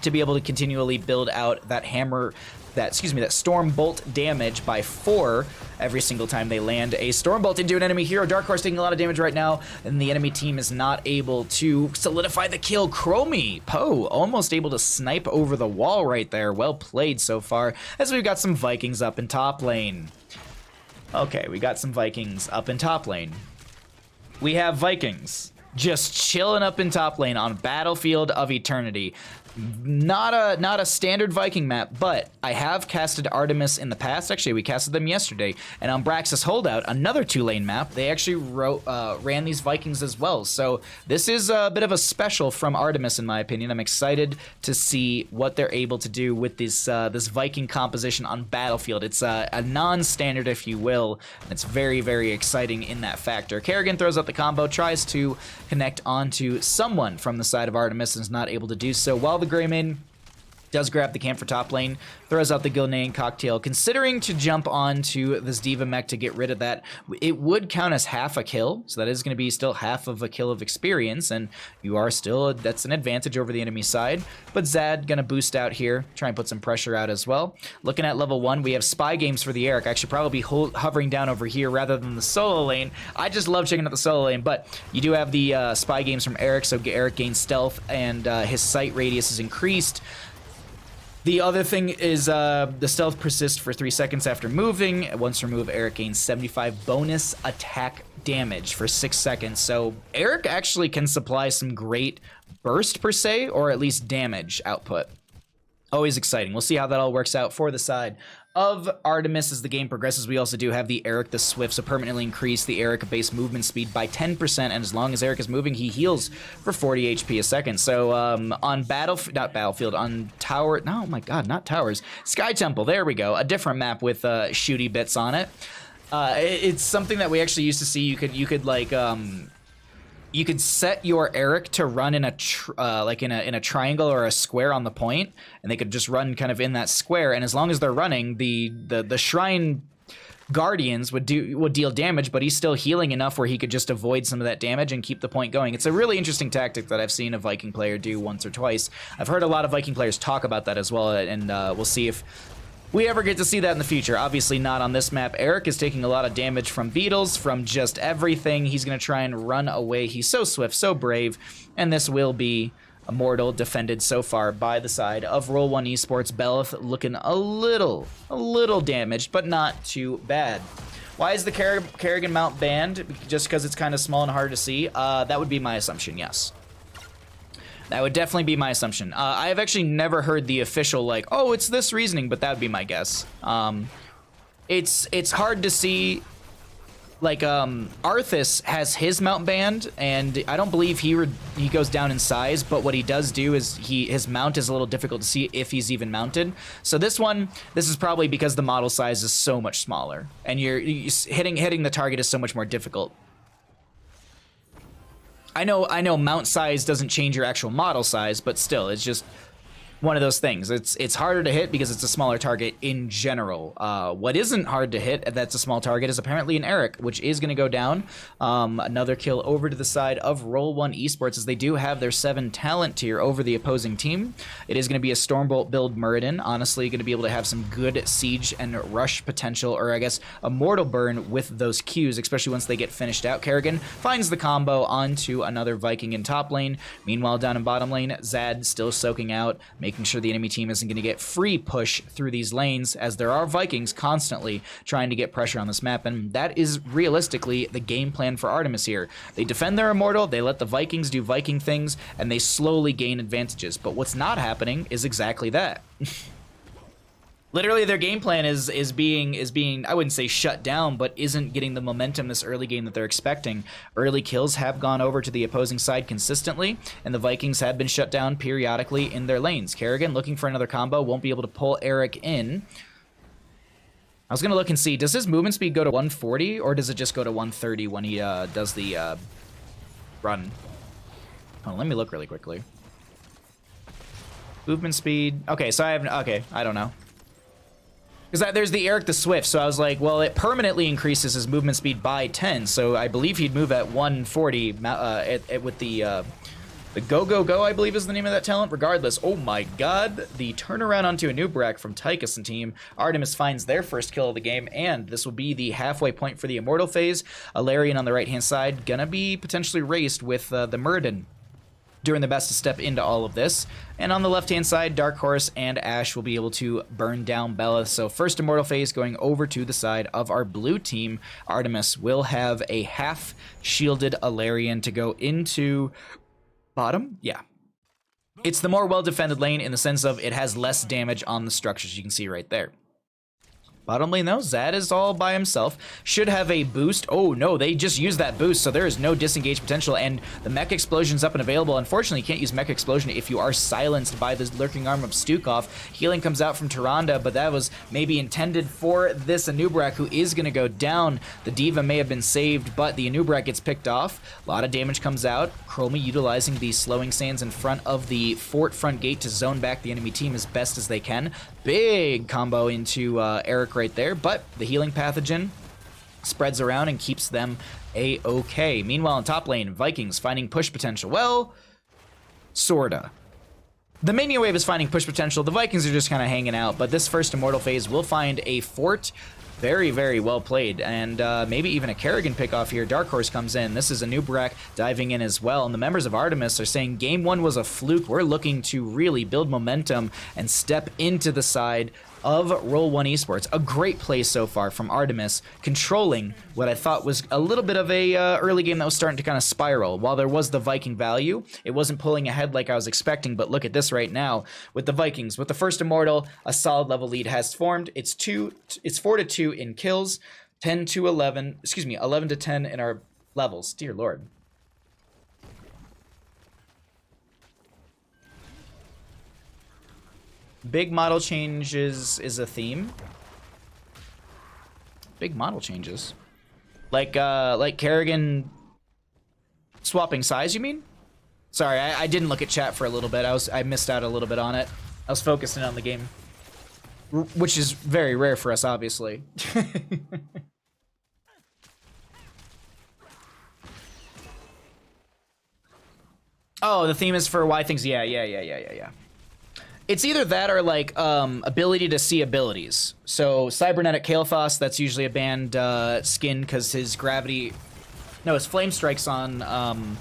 to be able to continually build out that hammer, that Storm Bolt damage by 4 every single time they land a Storm Bolt into an enemy hero. Dark Horse taking a lot of damage right now, and the enemy team is not able to solidify the kill. Chromie, Poe, almost able to snipe over the wall right there. Well played so far, as we've got some Vikings up in top lane. Okay, we got some Vikings up in top lane. We have Vikings just chilling up in top lane on Battlefield of Eternity. Not a standard Viking map, but I have casted Artemis in the past. Actually, we casted them yesterday. And on Braxis Holdout, another 2-lane map, they actually ran these Vikings as well. So this is a bit of a special from Artemis, in my opinion. I'm excited to see what they're able to do with this this Viking composition on Battlefield. It's a non-standard, if you will, and it's very, very exciting in that factor. Kerrigan throws out the combo, tries to connect onto someone from the side of Artemis, and is not able to do so, while the Greymane does grab the camp for top lane, throws out the Gilnean Cocktail, considering to jump onto this Diva mech to get rid of that. It would count as half a kill, so that is going to be still half of a kill of experience, and you are still, that's an advantage over the enemy side. But Zad going to boost out here, try and put some pressure out as well. Looking at level 1, we have spy games for the Eric. I should probably be hovering down over here rather than the solo lane. I just love checking out the solo lane, but you do have the spy games from Eric, so Eric gains stealth, and his sight radius is increased. The other thing is the stealth persists for 3 seconds after moving. Once removed, Eric gains 75 bonus attack damage for 6 seconds. So Eric actually can supply some great burst per se, or at least damage output. Always exciting. We'll see how that all works out for the side of Artemis as the game progresses. We also do have the Eric the Swift, so permanently increase the Eric base movement speed by 10%, and as long as Eric is moving, he heals for 40 HP a second. So on on Tower, no, oh my god, not Towers, Sky Temple, there we go, a different map with shooty bits on it. It's something that we actually used to see. You could set your Eric to run in a in a triangle or a square on the point, and they could just run kind of in that square. And as long as they're running, the Shrine Guardians would deal damage, but he's still healing enough where he could just avoid some of that damage and keep the point going. It's a really interesting tactic that I've seen a Viking player do once or twice. I've heard a lot of Viking players talk about that as well, and we'll see if we ever get to see that in the future. Obviously not on this map. Eric is taking a lot of damage from beetles, from just everything. He's going to try and run away. He's so swift, so brave, and this will be immortal, defended so far by the side of Roll1Esports. Belith looking a little damaged, but not too bad. Why is the Kerrigan mount banned? Just because it's kind of small and hard to see? That would be my assumption, yes. That would definitely be my assumption. I have actually never heard the official, like, oh, it's this reasoning, but that would be my guess. It's hard to see. Like, Arthas has his mount banned, and I don't believe he goes down in size, but what he does do is his mount is a little difficult to see if he's even mounted. So this is probably because the model size is so much smaller, and you're hitting the target is so much more difficult. I know mount size doesn't change your actual model size, but still, it's just one of those things. It's harder to hit because it's a smaller target in general. What isn't hard to hit that's a small target is apparently an Eric, which is going to go down. Another kill over to the side of Roll1Esports, as they do have their 7 talent tier over the opposing team. It is going to be a Stormbolt build Muradin. Honestly, going to be able to have some good siege and rush potential, or I guess a mortal burn with those Qs, especially once they get finished out. Kerrigan finds the combo onto another Viking in top lane. Meanwhile, down in bottom lane, Zad still soaking out, making sure the enemy team isn't going to get free push through these lanes, as there are Vikings constantly trying to get pressure on this map, and that is realistically the game plan for Artemis here. They defend their Immortal, they let the Vikings do Viking things, and they slowly gain advantages. But what's not happening is exactly that. Literally, their game plan is being I wouldn't say shut down, but isn't getting the momentum this early game that they're expecting. Early kills have gone over to the opposing side consistently, and the Vikings have been shut down periodically in their lanes. Kerrigan looking for another combo, won't be able to pull Eric in. I was gonna look and see, does his movement speed go to 140, or does it just go to 130 when he does the run? Oh, let me look really quickly. Movement speed. Okay, so I don't know. Because there's the Eric the Swift, so I was like, well, it permanently increases his movement speed by 10, so I believe he'd move at 140 with the Go Go Go, I believe is the name of that talent. Regardless, oh my god, the turnaround onto a Nubrak from Tychus and team. Artemis finds their first kill of the game, and this will be the halfway point for the Immortal phase. Alarian on the right-hand side, gonna be potentially raced with the Murden, doing their best to step into all of this. And on the left-hand side, Dark Horse and Ashe will be able to burn down Bella. So first Immortal phase going over to the side of our blue team. Artemis will have a half-shielded Alarian to go into bottom. Yeah. It's the more well-defended lane in the sense of it has less damage on the structures, you can see right there. Bottom lane, though, Zad is all by himself. Should have a boost. Oh, no, they just used that boost, so there is no disengage potential, and the Mech Explosion's up and available. Unfortunately, you can't use Mech Explosion if you are silenced by the lurking arm of Stukov. Healing comes out from Tyrande, but that was maybe intended for this Anubrak, who is going to go down. The Diva may have been saved, but the Anubrak gets picked off. A lot of damage comes out. Chroma utilizing the Slowing Sands in front of the fort front gate to zone back the enemy team as best as they can. Big combo into Eric right there, but the healing pathogen spreads around and keeps them a-okay. Meanwhile, in top lane, Vikings finding push potential. Well, sorta. The Mania Wave is finding push potential. The Vikings are just kind of hanging out, but this first Immortal phase will find a fort. Very, very well played, and maybe even a Kerrigan pickoff here. Dark Horse comes in. This is a Nubrak diving in as well, and the members of Artemis are saying game one was a fluke. We're looking to really build momentum and step into the side of Roll1Esports. A great play so far from Artemis, controlling what I thought was a little bit of a early game that was starting to kind of spiral. While there was the Viking value, it wasn't pulling ahead like I was expecting, but look at this right now with the Vikings. With the first Immortal, a solid level lead has formed. It's 4-2 in kills, 11 to 10 in our levels. Dear Lord. Big model changes is a theme. Big model changes. Like Kerrigan swapping size, you mean? Sorry, I didn't look at chat for a little bit. I missed out a little bit on it. I was focusing on the game. Which is very rare for us, obviously. Oh, the theme is for why things... Yeah. It's either that or, like, ability to see abilities. So, Cybernetic Kael'thas, that's usually a banned skin because his gravity... No, his flame strikes on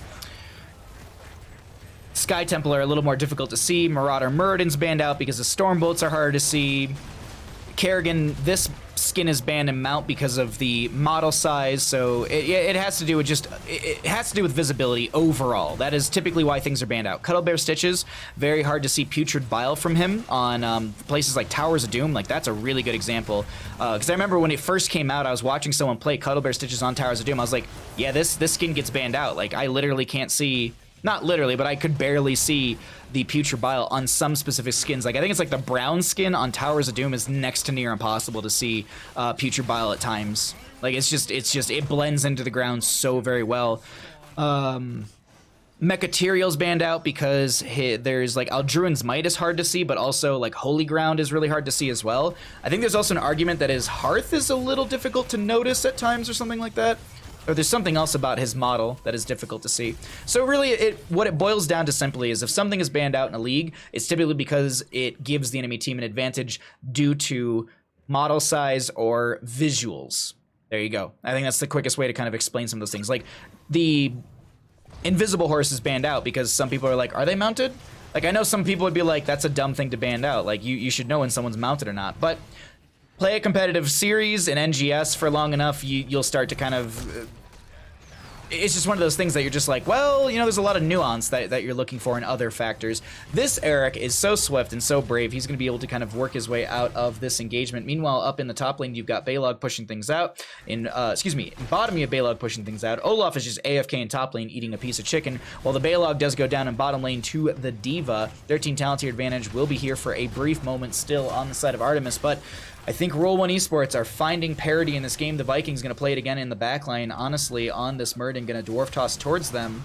Sky Temple are a little more difficult to see. Marauder Murden's banned out because the Storm Bolts are harder to see. Kerrigan, this skin is banned in mount because of the model size, so it has to do with just it has to do with visibility overall. That is typically why things are banned out. Cuddlebear Stitches, very hard to see Putrid Bile from him on places like Towers of Doom. Like, that's a really good example, because I remember when it first came out, I was watching someone play Cuddlebear Stitches on Towers of Doom. I was like, yeah, this skin gets banned out. Like, I literally can't see. Not literally, but I could barely see the Putrid Bile on some specific skins. Like, I think it's like the brown skin on Towers of Doom is next to near impossible to see Putrid Bile at times. Like, it blends into the ground so very well. Mechaterial's banned out because there's like Aldruin's Might is hard to see, but also like Holy Ground is really hard to see as well. I think there's also an argument that his Hearth is a little difficult to notice at times or something like that. Or there's something else about his model that is difficult to see. So really, what it boils down to simply is if something is banned out in a league, it's typically because it gives the enemy team an advantage due to model size or visuals. There you go. I think that's the quickest way to kind of explain some of those things. Like, the Invisible Horse is banned out because some people are like, are they mounted? Like, I know some people would be like, that's a dumb thing to ban out. Like, you should know when someone's mounted or not. But play a competitive series in NGS for long enough, you'll start to kind of... It's just one of those things that you're just like, well, you know, there's a lot of nuance that you're looking for in other factors. This Eric is so swift and so brave, he's going to be able to kind of work his way out of this engagement. Meanwhile, up in the top lane, you've got Balog pushing things out. In bottom, you have Balog pushing things out. Olaf is just AFK in top lane eating a piece of chicken, while the Balog does go down in bottom lane to the D.Va. 13 talent tier advantage will be here for a brief moment still on the side of Artemis, but I think Roll1Esports are finding parity in this game. The Vikings going to play it again in the backline, honestly, on this Murden, going to dwarf toss towards them.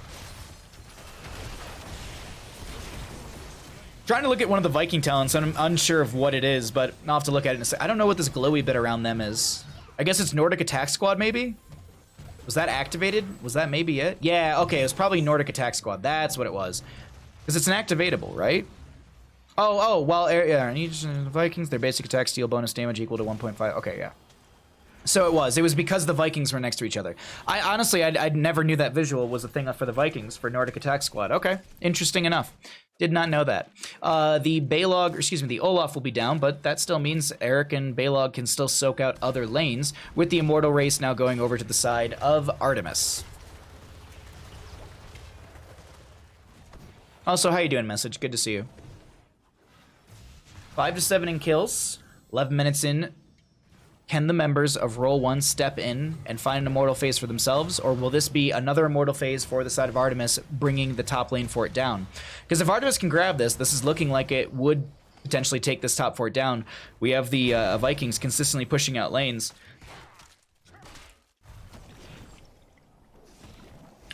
Trying to look at one of the Viking talents, and I'm unsure of what it is, but I'll have to look at it in a second. I don't know what this glowy bit around them is. I guess it's Nordic Attack Squad, maybe? Was that activated? Was that maybe it? Yeah, okay, it was probably Nordic Attack Squad. That's what it was. Because it's an activatable, right? Well, yeah, and each Vikings, their basic attack steal bonus damage equal to 1.5. Okay, yeah. So it was because the Vikings were next to each other. I honestly, I never knew that visual was a thing for the Vikings, for Nordic Attack Squad. Okay, interesting enough. Did not know that. The Olaf will be down, but that still means Eric and Balog can still soak out other lanes, with the Immortal race now going over to the side of Artemis. Also, how you doing, Message? Good to see you. 5 to 7 in kills, 11 minutes in. Can the members of Roll1 step in and find an Immortal phase for themselves, or will this be another Immortal phase for the side of Artemis, bringing the top lane fort down? Because if Artemis can grab this is looking like it would potentially take this top fort down. We have the Vikings consistently pushing out lanes.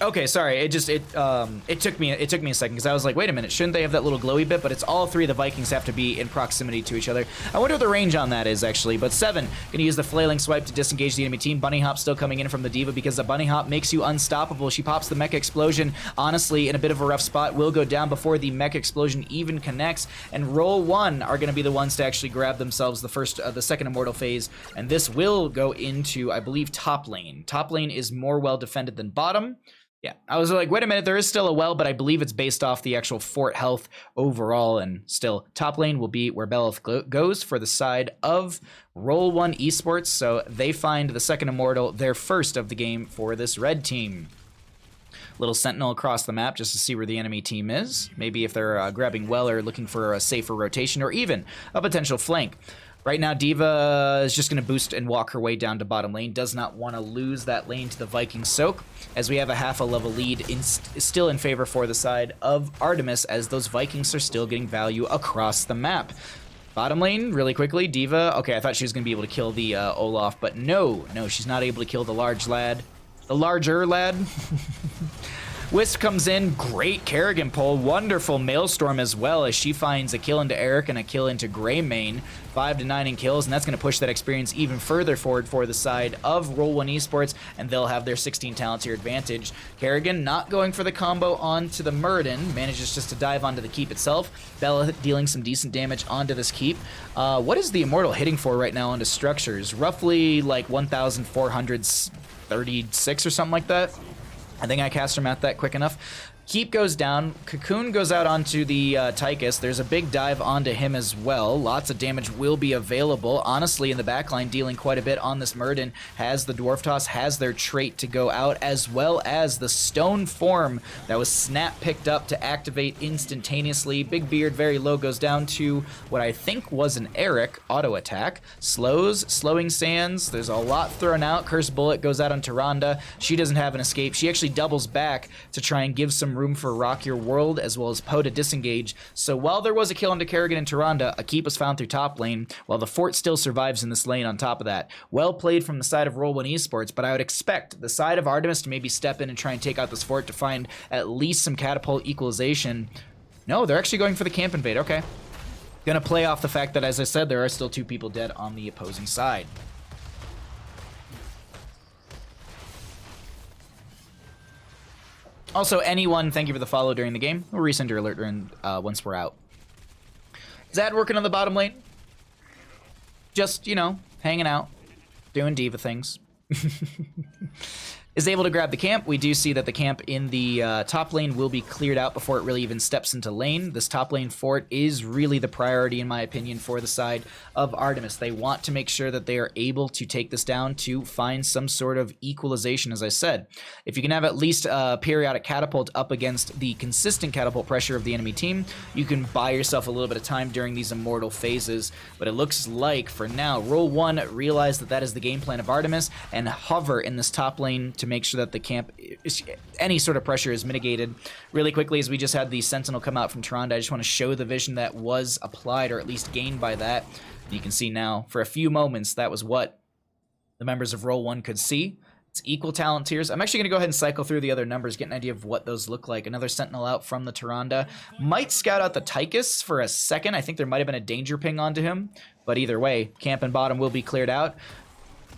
Okay, sorry. It took me a second because I was like, wait a minute, shouldn't they have that little glowy bit? But it's all three of the Vikings have to be in proximity to each other. I wonder what the range on that is actually. But 7 gonna use the flailing swipe to disengage the enemy team. Bunny hop still coming in from the D.Va because the bunny hop makes you unstoppable. She pops the mecha explosion. Honestly, in a bit of a rough spot, will go down before the mecha explosion even connects. And Roll1 are gonna be the ones to actually grab themselves the second Immortal phase, and this will go into, I believe, top lane. Top lane is more well defended than bottom. Yeah, I was like, wait a minute, there is still a well, but I believe it's based off the actual fort health overall, and still, top lane will be where Belith goes for the side of Roll1Esports, so they find the second Immortal, their first of the game for this red team. Little sentinel across the map just to see where the enemy team is, maybe if they're grabbing well or looking for a safer rotation, or even a potential flank. Right now, D.Va is just going to boost and walk her way down to bottom lane. Does not want to lose that lane to the Viking Soak, as we have a half a level lead still in favor for the side of Artemis, as those Vikings are still getting value across the map. Bottom lane, really quickly, D.Va. Okay, I thought she was going to be able to kill the Olaf, but no, she's not able to kill the larger lad. Wisp comes in, great Kerrigan pull, wonderful Maelstrom as well, as she finds a kill into Eric and a kill into Greymane. 5 to 9 in kills, and that's going to push that experience even further forward for the side of Roll1Esports, and they'll have their 16 talent tier advantage. Kerrigan not going for the combo onto the Murden, manages just to dive onto the keep itself. Bella dealing some decent damage onto this keep. What is the Immortal hitting for right now onto structures? Roughly like 1,436 or something like that. I think I cast her math that quick enough. Keep goes down. Cocoon goes out onto the Tychus. There's a big dive onto him as well. Lots of damage will be available. Honestly, in the backline, dealing quite a bit on this Murden. Has the Dwarf Toss, has their trait to go out, as well as the Stone Form that was snap picked up to activate instantaneously. Big Beard, very low, goes down to what I think was an Eric auto attack. Slowing Sands. There's a lot thrown out. Curse Bullet goes out on Tyrande. She doesn't have an escape. She actually doubles back to try and give some room for Rock Your World, as well as Poe to disengage. So while there was a kill into Kerrigan and Tyrande, a keep was found through top lane, while the fort still survives in this lane on top of that. Well played from the side of Roll1Esports, but I would expect the side of Artemis to maybe step in and try and take out this fort to find at least some catapult equalization. No, they're actually going for the camp invade. Okay. Gonna play off the fact that, as I said, there are still 2 people dead on the opposing side. Also, anyone, thank you for the follow during the game. We'll resend your alert during, once we're out. Zad working on the bottom lane. Just, you know, hanging out. Doing D.Va things. is able to grab the camp. We do see that the camp in the top lane will be cleared out before it really even steps into lane. This top lane fort is really the priority, in my opinion, for the side of Artemis. They want to make sure that they are able to take this down to find some sort of equalization, as I said. If you can have at least a periodic catapult up against the consistent catapult pressure of the enemy team, you can buy yourself a little bit of time during these immortal phases. But it looks like, for now, Roll1 realized that that is the game plan of Artemis, and hover in this top lane to make sure that the camp, any sort of pressure is mitigated. Really quickly, as we just had the Sentinel come out from Tyrande, I just want to show the vision that was applied, or at least gained by that. You can see now, for a few moments, that was what the members of Roll1 could see. It's equal talent tiers. I'm actually going to go ahead and cycle through the other numbers, get an idea of what those look like. Another Sentinel out from the Tyrande. Might scout out the Tychus for a second. I think there might have been a danger ping onto him. But either way, camp and bottom will be cleared out.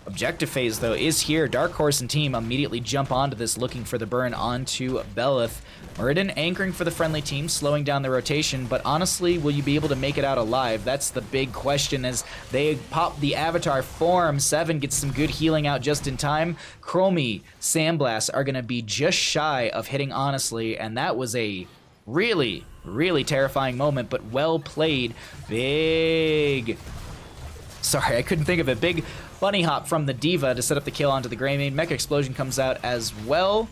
Objective phase, though, is here. Dark Horse and team immediately jump onto this, looking for the burn onto Belith. Muradin anchoring for the friendly team, slowing down the rotation, but honestly, will you be able to make it out alive? That's the big question as they pop the avatar form. Seven gets some good healing out just in time. Chromie, Sandblast are going to be just shy of hitting honestly, and that was a really, really terrifying moment, but well played. Sorry, I couldn't think of it. Big bunny hop from the D.Va to set up the kill onto the Greymane. Mech Explosion comes out as well.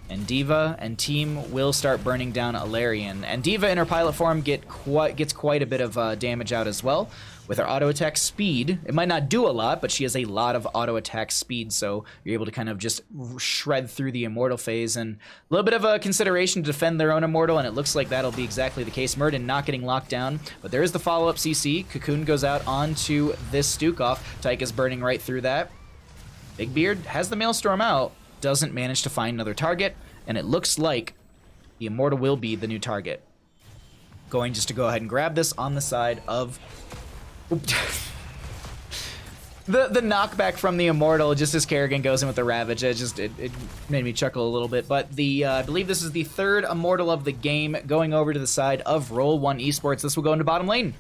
And D.Va and team will start burning down Alarian. And D.Va in her pilot form gets quite a bit of damage out as well. With her auto attack speed, it might not do a lot, but she has a lot of auto attack speed, so you're able to kind of just shred through the immortal phase. And a little bit of a consideration to defend their own immortal, and it looks like that'll be exactly the case. Muradin not getting locked down, but there is the follow-up CC. Cocoon goes out onto this Stukov. Tyke burning right through that. Big Beard has the Maelstrom out, doesn't manage to find another target, and it looks like the immortal will be the new target. Going just to go ahead and grab this on the side of... the knockback from the immortal, just as Kerrigan goes in with the Ravage, it made me chuckle a little bit. But I believe this is the third immortal of the game, going over to the side of Roll1Esports. This will go into bottom lane.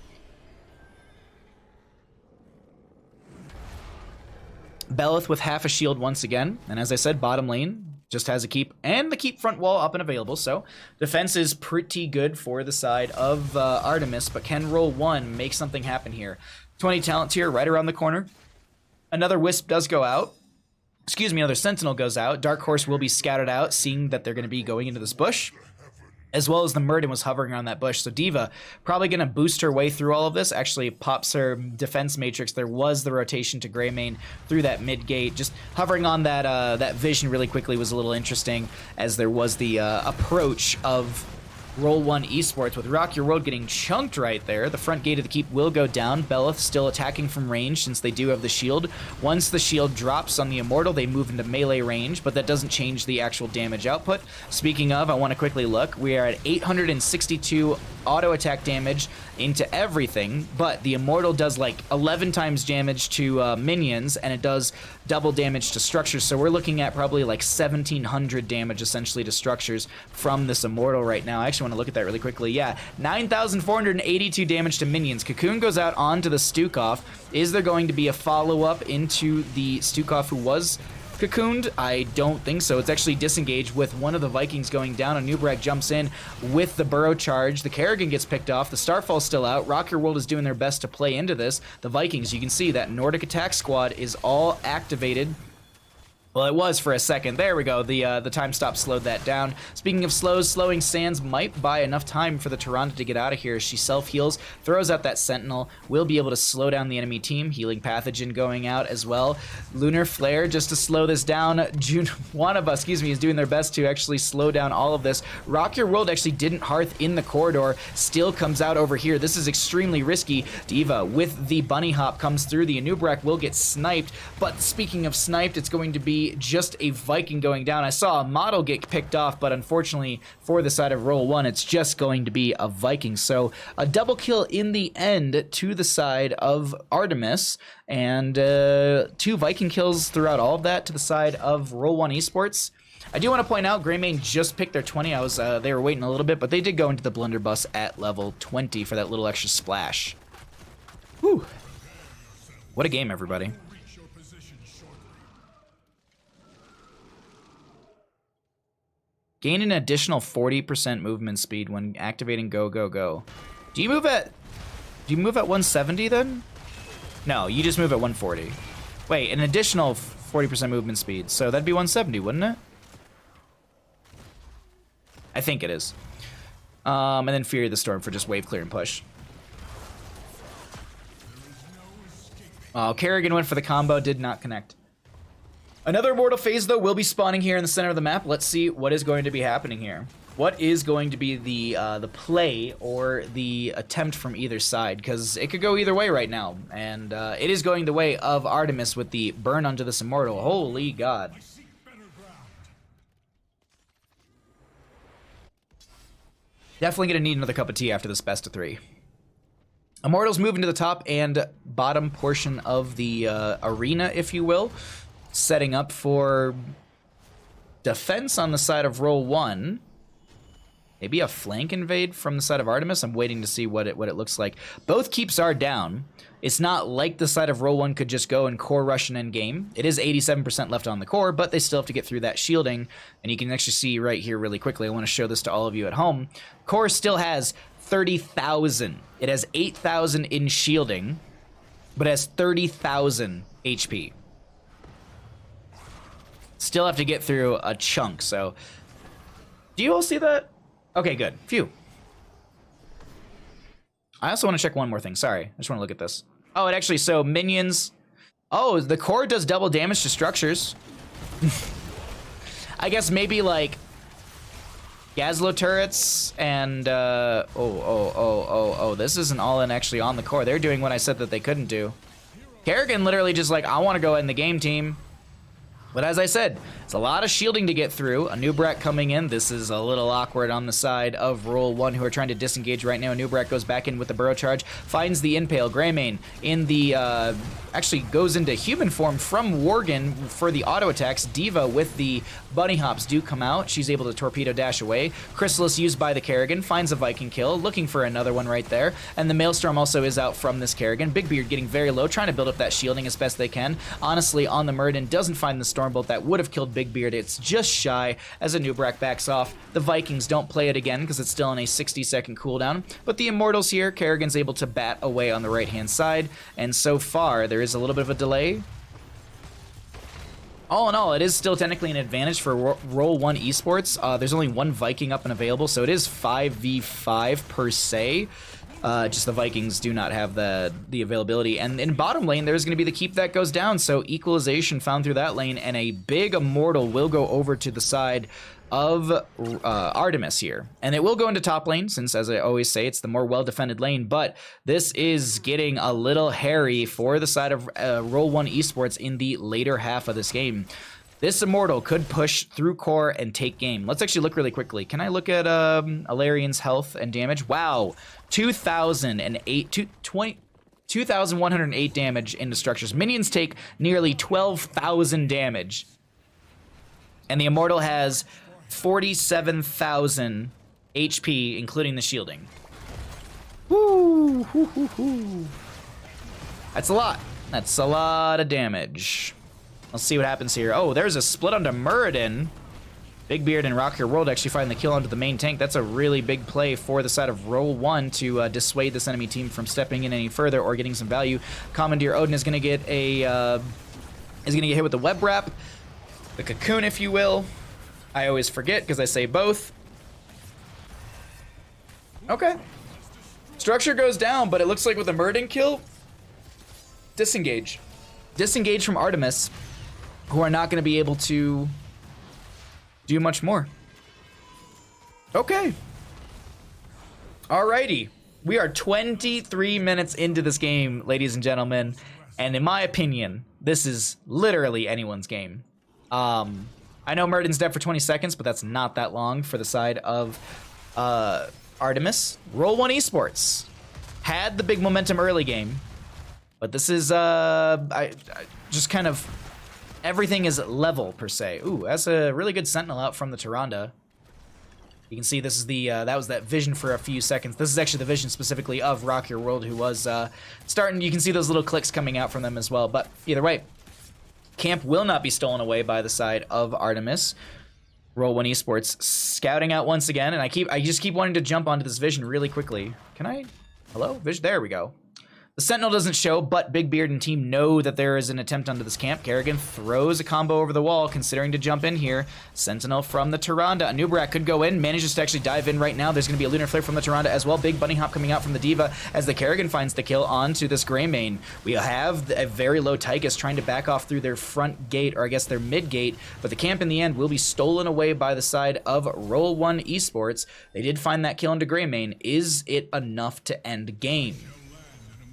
Belith with half a shield once again, and as I said, bottom lane just has a keep, and the keep front wall up and available, so defense is pretty good for the side of Artemis, but can Roll1 make something happen here? 20 talent tier right around the corner. Another Wisp does go out. Excuse me, another Sentinel goes out. Dark Horse will be scouted out, seeing that they're going to be going into this bush, as well as the Muradin was hovering around that bush. So D.Va probably going to boost her way through all of this. Actually pops her defense matrix. There was the rotation to Greymane through that mid gate. Just hovering on that that vision really quickly was a little interesting, as there was the approach of Roll1Esports with Rock Your World getting chunked right there. The front gate of the keep will go down. Belith still attacking from range since they do have the shield. Once the shield drops on the immortal, they move into melee range, but that doesn't change the actual damage output. Speaking of, I want to quickly look. We are at 862 auto attack damage into everything, but the immortal does like 11 times damage to minions, and it does double damage to structures, so we're looking at probably like 1700 damage essentially to structures from this immortal right now. I actually want to look at that really quickly. Yeah, 9,482 damage to minions. Cocoon goes out onto the Stukov. Is there going to be a follow-up into the Stukov who was cocooned? I don't think so. It's actually disengaged with one of the Vikings going down. And Nubrag jumps in with the burrow charge. The Kerrigan gets picked off. The Starfall's still out. Rock Your World is doing their best to play into this. The Vikings, you can see that Nordic attack squad is all activated. Well, it was for a second. There we go. The time stop slowed that down. Speaking of slows, slowing sands might buy enough time for the Tyrande to get out of here. She self-heals, throws out that Sentinel, will be able to slow down the enemy team. Healing Pathogen going out as well. Lunar Flare just to slow this down. Juanaba, excuse me, is doing their best to actually slow down all of this. Rock Your World actually didn't hearth in the corridor. Still comes out over here. This is extremely risky. D.Va with the bunny hop comes through. The Anubrak will get sniped, but speaking of sniped, it's going to be just a Viking going down. I saw a model get picked off, but unfortunately for the side of Roll1, it's just going to be a Viking. So a double kill in the end to the side of Artemis, and 2 Viking kills throughout all of that to the side of Roll1Esports. I do want to point out, Greymane just picked their 20. They were waiting a little bit, but they did go into the blunderbuss at level 20 for that little extra splash. Whew. What a game, everybody. Gain an additional 40% movement speed when activating go, go, go. Do you move at 170 then? No, you just move at 140. Wait, an additional 40% movement speed. So that'd be 170, wouldn't it? I think it is. And then Fury the Storm for just wave clear and push. Oh, Kerrigan went for the combo, did not connect. Another Immortal phase, though, will be spawning here in the center of the map. Let's see what is going to be happening here. What is going to be the play or the attempt from either side? Because it could go either way right now. And it is going the way of Artemis with the burn onto this Immortal. Holy God. Definitely going to need another cup of tea after this best of 3. Immortals move into the top and bottom portion of the arena, if you will. Setting up for defense on the side of Roll1. Maybe a flank invade from the side of Artemis. I'm waiting to see what it looks like. Both keeps are down. It's not like the side of Roll1 could just go and core rush an end game. It is 87% left on the core, but they still have to get through that shielding. And you can actually see right here really quickly. I want to show this to all of you at home. Core still has 30,000. It has 8,000 in shielding, but has 30,000 HP. Still have to get through a chunk, so... Do you all see that? Okay, good. Phew. I also want to check one more thing. Sorry, I just want to look at this. Oh, it actually, so minions... Oh, the core does double damage to structures. I guess maybe, like... Gazlo turrets and, this isn't all in actually on the core. They're doing what I said that they couldn't do. Kerrigan literally just like, I want to go in the game, team. But as I said, it's a lot of shielding to get through. A Nubrak coming in. This is a little awkward on the side of Roll1, who are trying to disengage right now. Nubrak goes back in with the burrow charge, finds the Impale. Greymane in the, actually goes into human form from Worgen for the auto attacks. Diva with the bunny hops do come out. She's able to torpedo dash away. Chrysalis used by the Kerrigan, finds a Viking kill, looking for another one right there. And the Maelstrom also is out from this Kerrigan. Big Beard getting very low, trying to build up that shielding as best they can. Honestly, on the Murden, doesn't find the Stormbolt that would have killed Big Beard. It's just shy as a Nubrak backs off. The Vikings don't play it again because it's still on a 60-second cooldown. But the Immortals here, Kerrigan's able to bat away on the right-hand side. And so far, there is a little bit of a delay. All in all, it is still technically an advantage for Roll1Esports. There's only one Viking up and available, so it is 5v5 per se. Just the Vikings do not have the availability. And in bottom lane, there's going to be the keep that goes down, so equalization found through that lane, and a big Immortal will go over to the side of Artemis here. And it will go into top lane, since, as I always say, it's the more well-defended lane, but this is getting a little hairy for the side of Roll1Esports in the later half of this game. This Immortal could push through core and take game. Let's actually look really quickly. Can I look at Alarian's health and damage? Wow, 2,108 damage into structures. Minions take nearly 12,000 damage. And the Immortal has 47,000 HP, including the shielding. Woo! That's a lot. That's a lot of damage. Let's see what happens here. Oh, there's a split onto Muradin. Big Beard and Rock Your World actually find the kill onto the main tank. That's a really big play for the side of Roll1 to dissuade this enemy team from stepping in any further or getting some value. Commandeer Odin is going to get a hit with the web wrap, the cocoon, if you will. I always forget because I say both. Okay. Structure goes down, but it looks like with a Muradin kill, disengage. Disengage from Artemis, who are not going to be able to do much more. Okay. Alrighty. We are 23 minutes into this game, ladies and gentlemen, and in my opinion, this is literally anyone's game. I know Muradin's dead for 20 seconds, but that's not that long for the side of Artemis. Roll1Esports had the big momentum early game, but this is I just kind of everything is level per se. Ooh, that's a really good sentinel out from the Tyrande. You can see this is the that was that vision for a few seconds. This is actually the vision specifically of Rock Your World, who was starting. You can see those little clicks coming out from them as well. But either way, camp will not be stolen away by the side of Artemis. Roll1Esports scouting out once again, and I just keep wanting to jump onto this vision really quickly. Can I? Hello? Vision? There we go. The Sentinel doesn't show, but Big Beard and team know that there is an attempt onto this camp. Kerrigan throws a combo over the wall, considering to jump in here. Sentinel from the Tyrande. Anubarak could go in, manages to actually dive in right now. There's going to be a Lunar Flare from the Tyrande as well. Big bunny hop coming out from the D.Va as the Kerrigan finds the kill onto this Greymane. We have a very low Tychus trying to back off through their front gate, or I guess their mid gate, but the camp in the end will be stolen away by the side of Roll1Esports. They did find that kill into Greymane. Is it enough to end game?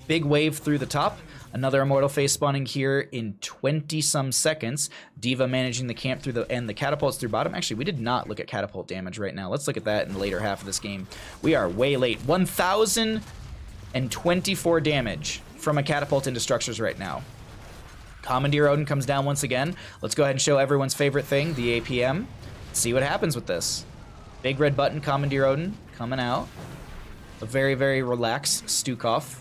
Big wave through the top. Another Immortal Phase spawning here in 20-some seconds. D.Va managing the camp through and the catapults through bottom. Actually, we did not look at catapult damage right now. Let's look at that in the later half of this game. We are way late. 1,024 damage from a catapult into structures right now. Commandeer Odin comes down once again. Let's go ahead and show everyone's favorite thing, the APM. Let's see what happens with this. Big red button, Commandeer Odin coming out. A very, very relaxed Stukov.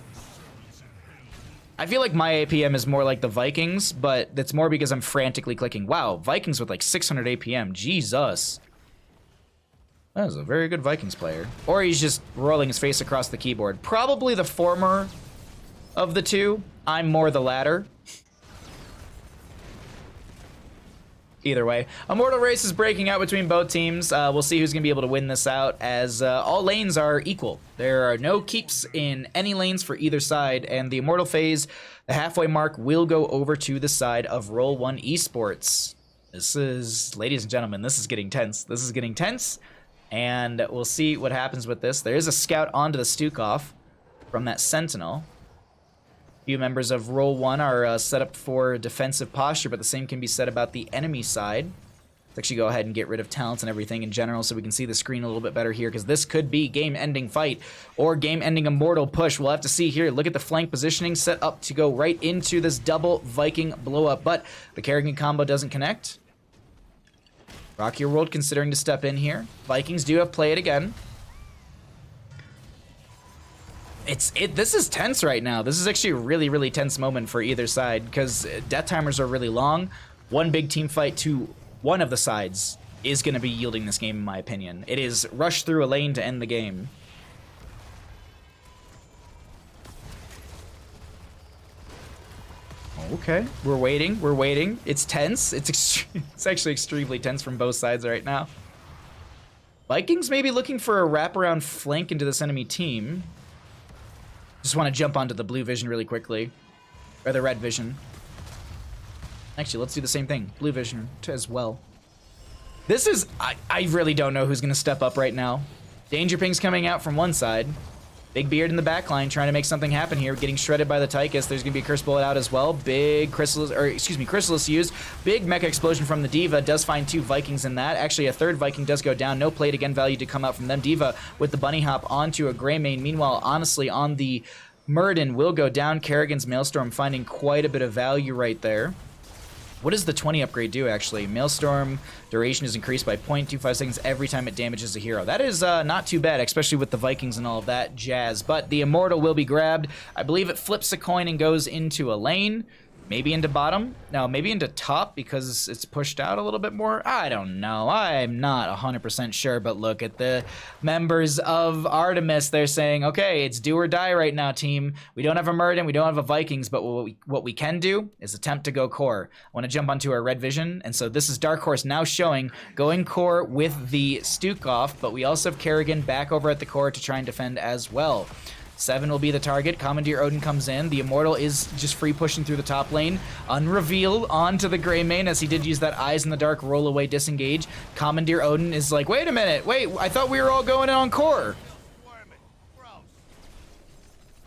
I feel like my APM is more like the Vikings, but that's more because I'm frantically clicking. Wow, Vikings with like 600 APM. Jesus. That is a very good Vikings player. Or he's just rolling his face across the keyboard. Probably the former of the two. I'm more the latter. Either way, a mortal race is breaking out between both teams. We'll see who's going to be able to win this out, as all lanes are equal. There are no keeps in any lanes for either side, and the immortal phase, the halfway mark, will go over to the side of Roll1Esports. This is, ladies and gentlemen, this is getting tense. This is getting tense, and we'll see what happens with this. There is a scout onto the Stukov from that Sentinel. Few members of Roll1 are set up for defensive posture, but the same can be said about the enemy side. Let's actually go ahead and get rid of talents and everything in general so we can see the screen a little bit better here, because this could be game-ending fight or game-ending immortal push. We'll have to see here. Look at the flank positioning set up to go right into this double Viking blow-up, but the Kerrigan combo doesn't connect. Rock Your World considering to step in here. Vikings do have play it again. This is tense right now. This is actually a really, really tense moment for either side, because death timers are really long. One big team fight to one of the sides is going to be yielding this game, in my opinion. It is rush through a lane to end the game. Okay, we're waiting. We're waiting. It's tense. It's actually extremely tense from both sides right now. Vikings maybe looking for a wraparound flank into this enemy team. Just want to jump onto the blue vision really quickly. Or the red vision. Actually, let's do the same thing. Blue vision as well. This is... I really don't know who's going to step up right now. Danger Ping's coming out from one side. Big Beard in the back line trying to make something happen here. Getting shredded by the Tychus. There's going to be a Curse Bullet out as well. Big Chrysalis used. Big Mecha Explosion from the D.Va. Does find two Vikings in that. Actually, a third Viking does go down. No plate again value to come out from them. D.Va with the bunny hop onto a Greymane. Meanwhile, honestly, on the Murden will go down. Kerrigan's Maelstrom finding quite a bit of value right there. What does the 20 upgrade do, actually? Maelstrom duration is increased by 0.25 seconds every time it damages a hero. That is not too bad, especially with the Vikings and all of that jazz. But the Immortal will be grabbed. I believe it flips a coin and goes into a lane. Maybe into bottom. No, maybe into top because it's pushed out a little bit more. I don't know. I'm not 100% sure, but look at the members of Artemis. They're saying, okay, it's do or die right now, team. We don't have a Murden, we don't have a Vikings, but what we can do is attempt to go core. I want to jump onto our red vision, and so this is Dark Horse now showing going core with the Stukov, but we also have Kerrigan back over at the core to try and defend as well. 7 will be the target. Commandeer Odin comes in. The Immortal is just free pushing through the top lane. Unrevealed onto the Greymane, as he did use that Eyes in the Dark roll away disengage. Commandeer Odin is like, wait a minute, wait, I thought we were all going in on core.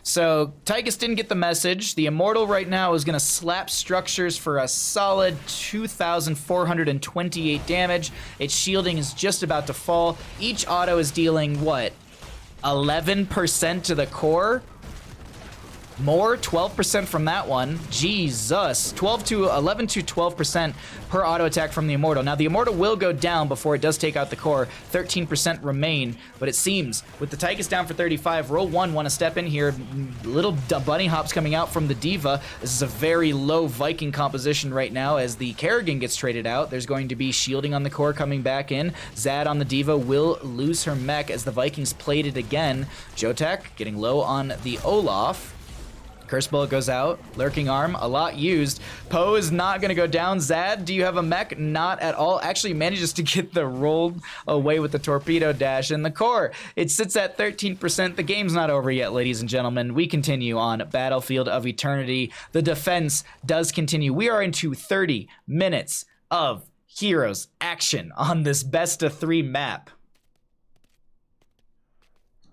So Tychus didn't get the message. The Immortal right now is going to slap structures for a solid 2,428 damage. Its shielding is just about to fall. Each auto is dealing, what, 11% to the core? More, 12% from that one. Jesus. 11 to 12% per auto attack from the Immortal. Now, the Immortal will go down before it does take out the core. 13% remain, but it seems with the Tychus down for 35, Roll1 want to step in here. Little bunny hops coming out from the D.Va. This is a very low Viking composition right now as the Kerrigan gets traded out. There's going to be shielding on the core coming back in. Zad on the D.Va will lose her mech as the Vikings played it again. Jotek getting low on the Olaf. Curse Bullet goes out. Lurking Arm, a lot used. Poe is not going to go down. Zad, do you have a mech? Not at all. Actually manages to get the rolled away with the Torpedo Dash in the core. It sits at 13%. The game's not over yet, ladies and gentlemen. We continue on Battlefield of Eternity. The defense does continue. We are into 30 minutes of Heroes action on this best of 3 map.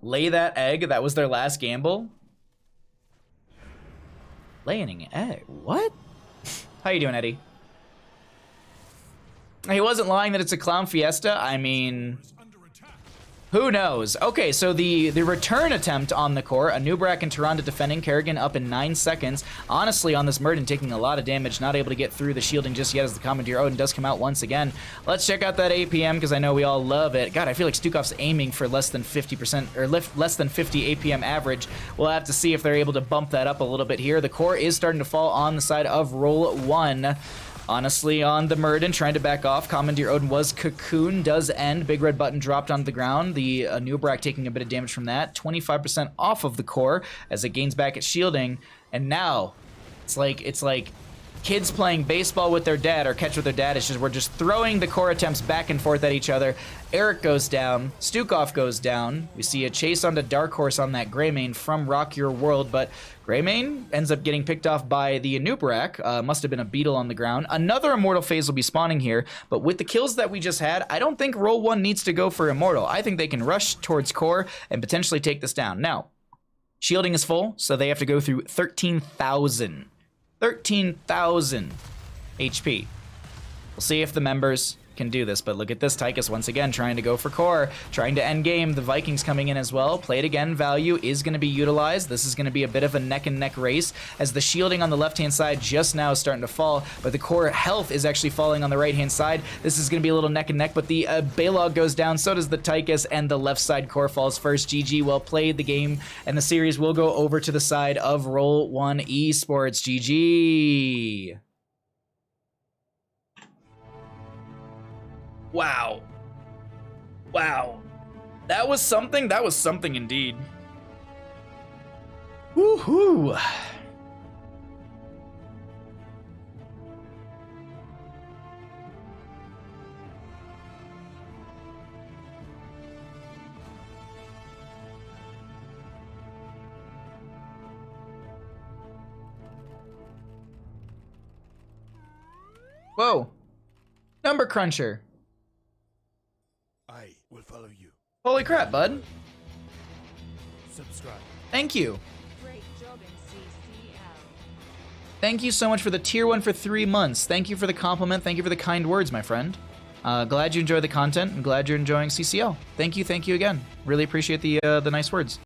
Lay that egg. That was their last gamble. Laying an egg? What? How you doing, Eddie? He wasn't lying that it's a clown fiesta. I mean, who knows? Okay, so the return attempt on the core, Anubrak and Tyrande defending, Kerrigan up in 9 seconds. Honestly, on this Murden, taking a lot of damage, not able to get through the shielding just yet as the Commandeer Odin does come out once again. Let's check out that APM because I know we all love it. God, I feel like Stukov's aiming for less than 50% or less than 50 APM average. We'll have to see if they're able to bump that up a little bit here. The core is starting to fall on the side of Roll1. Honestly, on the Murden, trying to back off. Commandeer Odin was Cocoon, does end. Big red button dropped onto the ground. The Nubrak taking a bit of damage from that. 25% off of the core as it gains back its shielding. And now, it's like kids playing baseball with their dad or catch with their dad. It's just we're just throwing the core attempts back and forth at each other. Eric goes down. Stukov goes down. We see a chase onto Dark Horse on that Greymane from Rock Your World, but Greymane ends up getting picked off by the Anubrak. Must have been a beetle on the ground. Another Immortal phase will be spawning here, but with the kills that we just had, I don't think Roll1 needs to go for Immortal. I think they can rush towards core and potentially take this down. Now, shielding is full, so they have to go through 13,000 HP. We'll see if the members can do this, but look at this. Tychus once again trying to go for core, trying to end game. The Vikings coming in as well. Play it again. Value is going to be utilized. This is going to be a bit of a neck and neck race as the shielding on the left-hand side just now is starting to fall, but the core health is actually falling on the right-hand side. This is going to be a little neck and neck, but the Balog goes down, so does the Tychus, and the left side core falls first. GG, well played. The game and the series will go over to the side of Roll1Esports. GG. Wow. Wow. That was something? That was something indeed. Woohoo. Whoa. Number cruncher. I will follow you. Holy crap, bud. Subscribe. Thank you. Great job in CCL. Thank you so much for the tier 1 for 3 months. Thank you for the compliment. Thank you for the kind words, my friend. Glad you enjoy the content. I'm glad you're enjoying CCL. Thank you again. Really appreciate the nice words.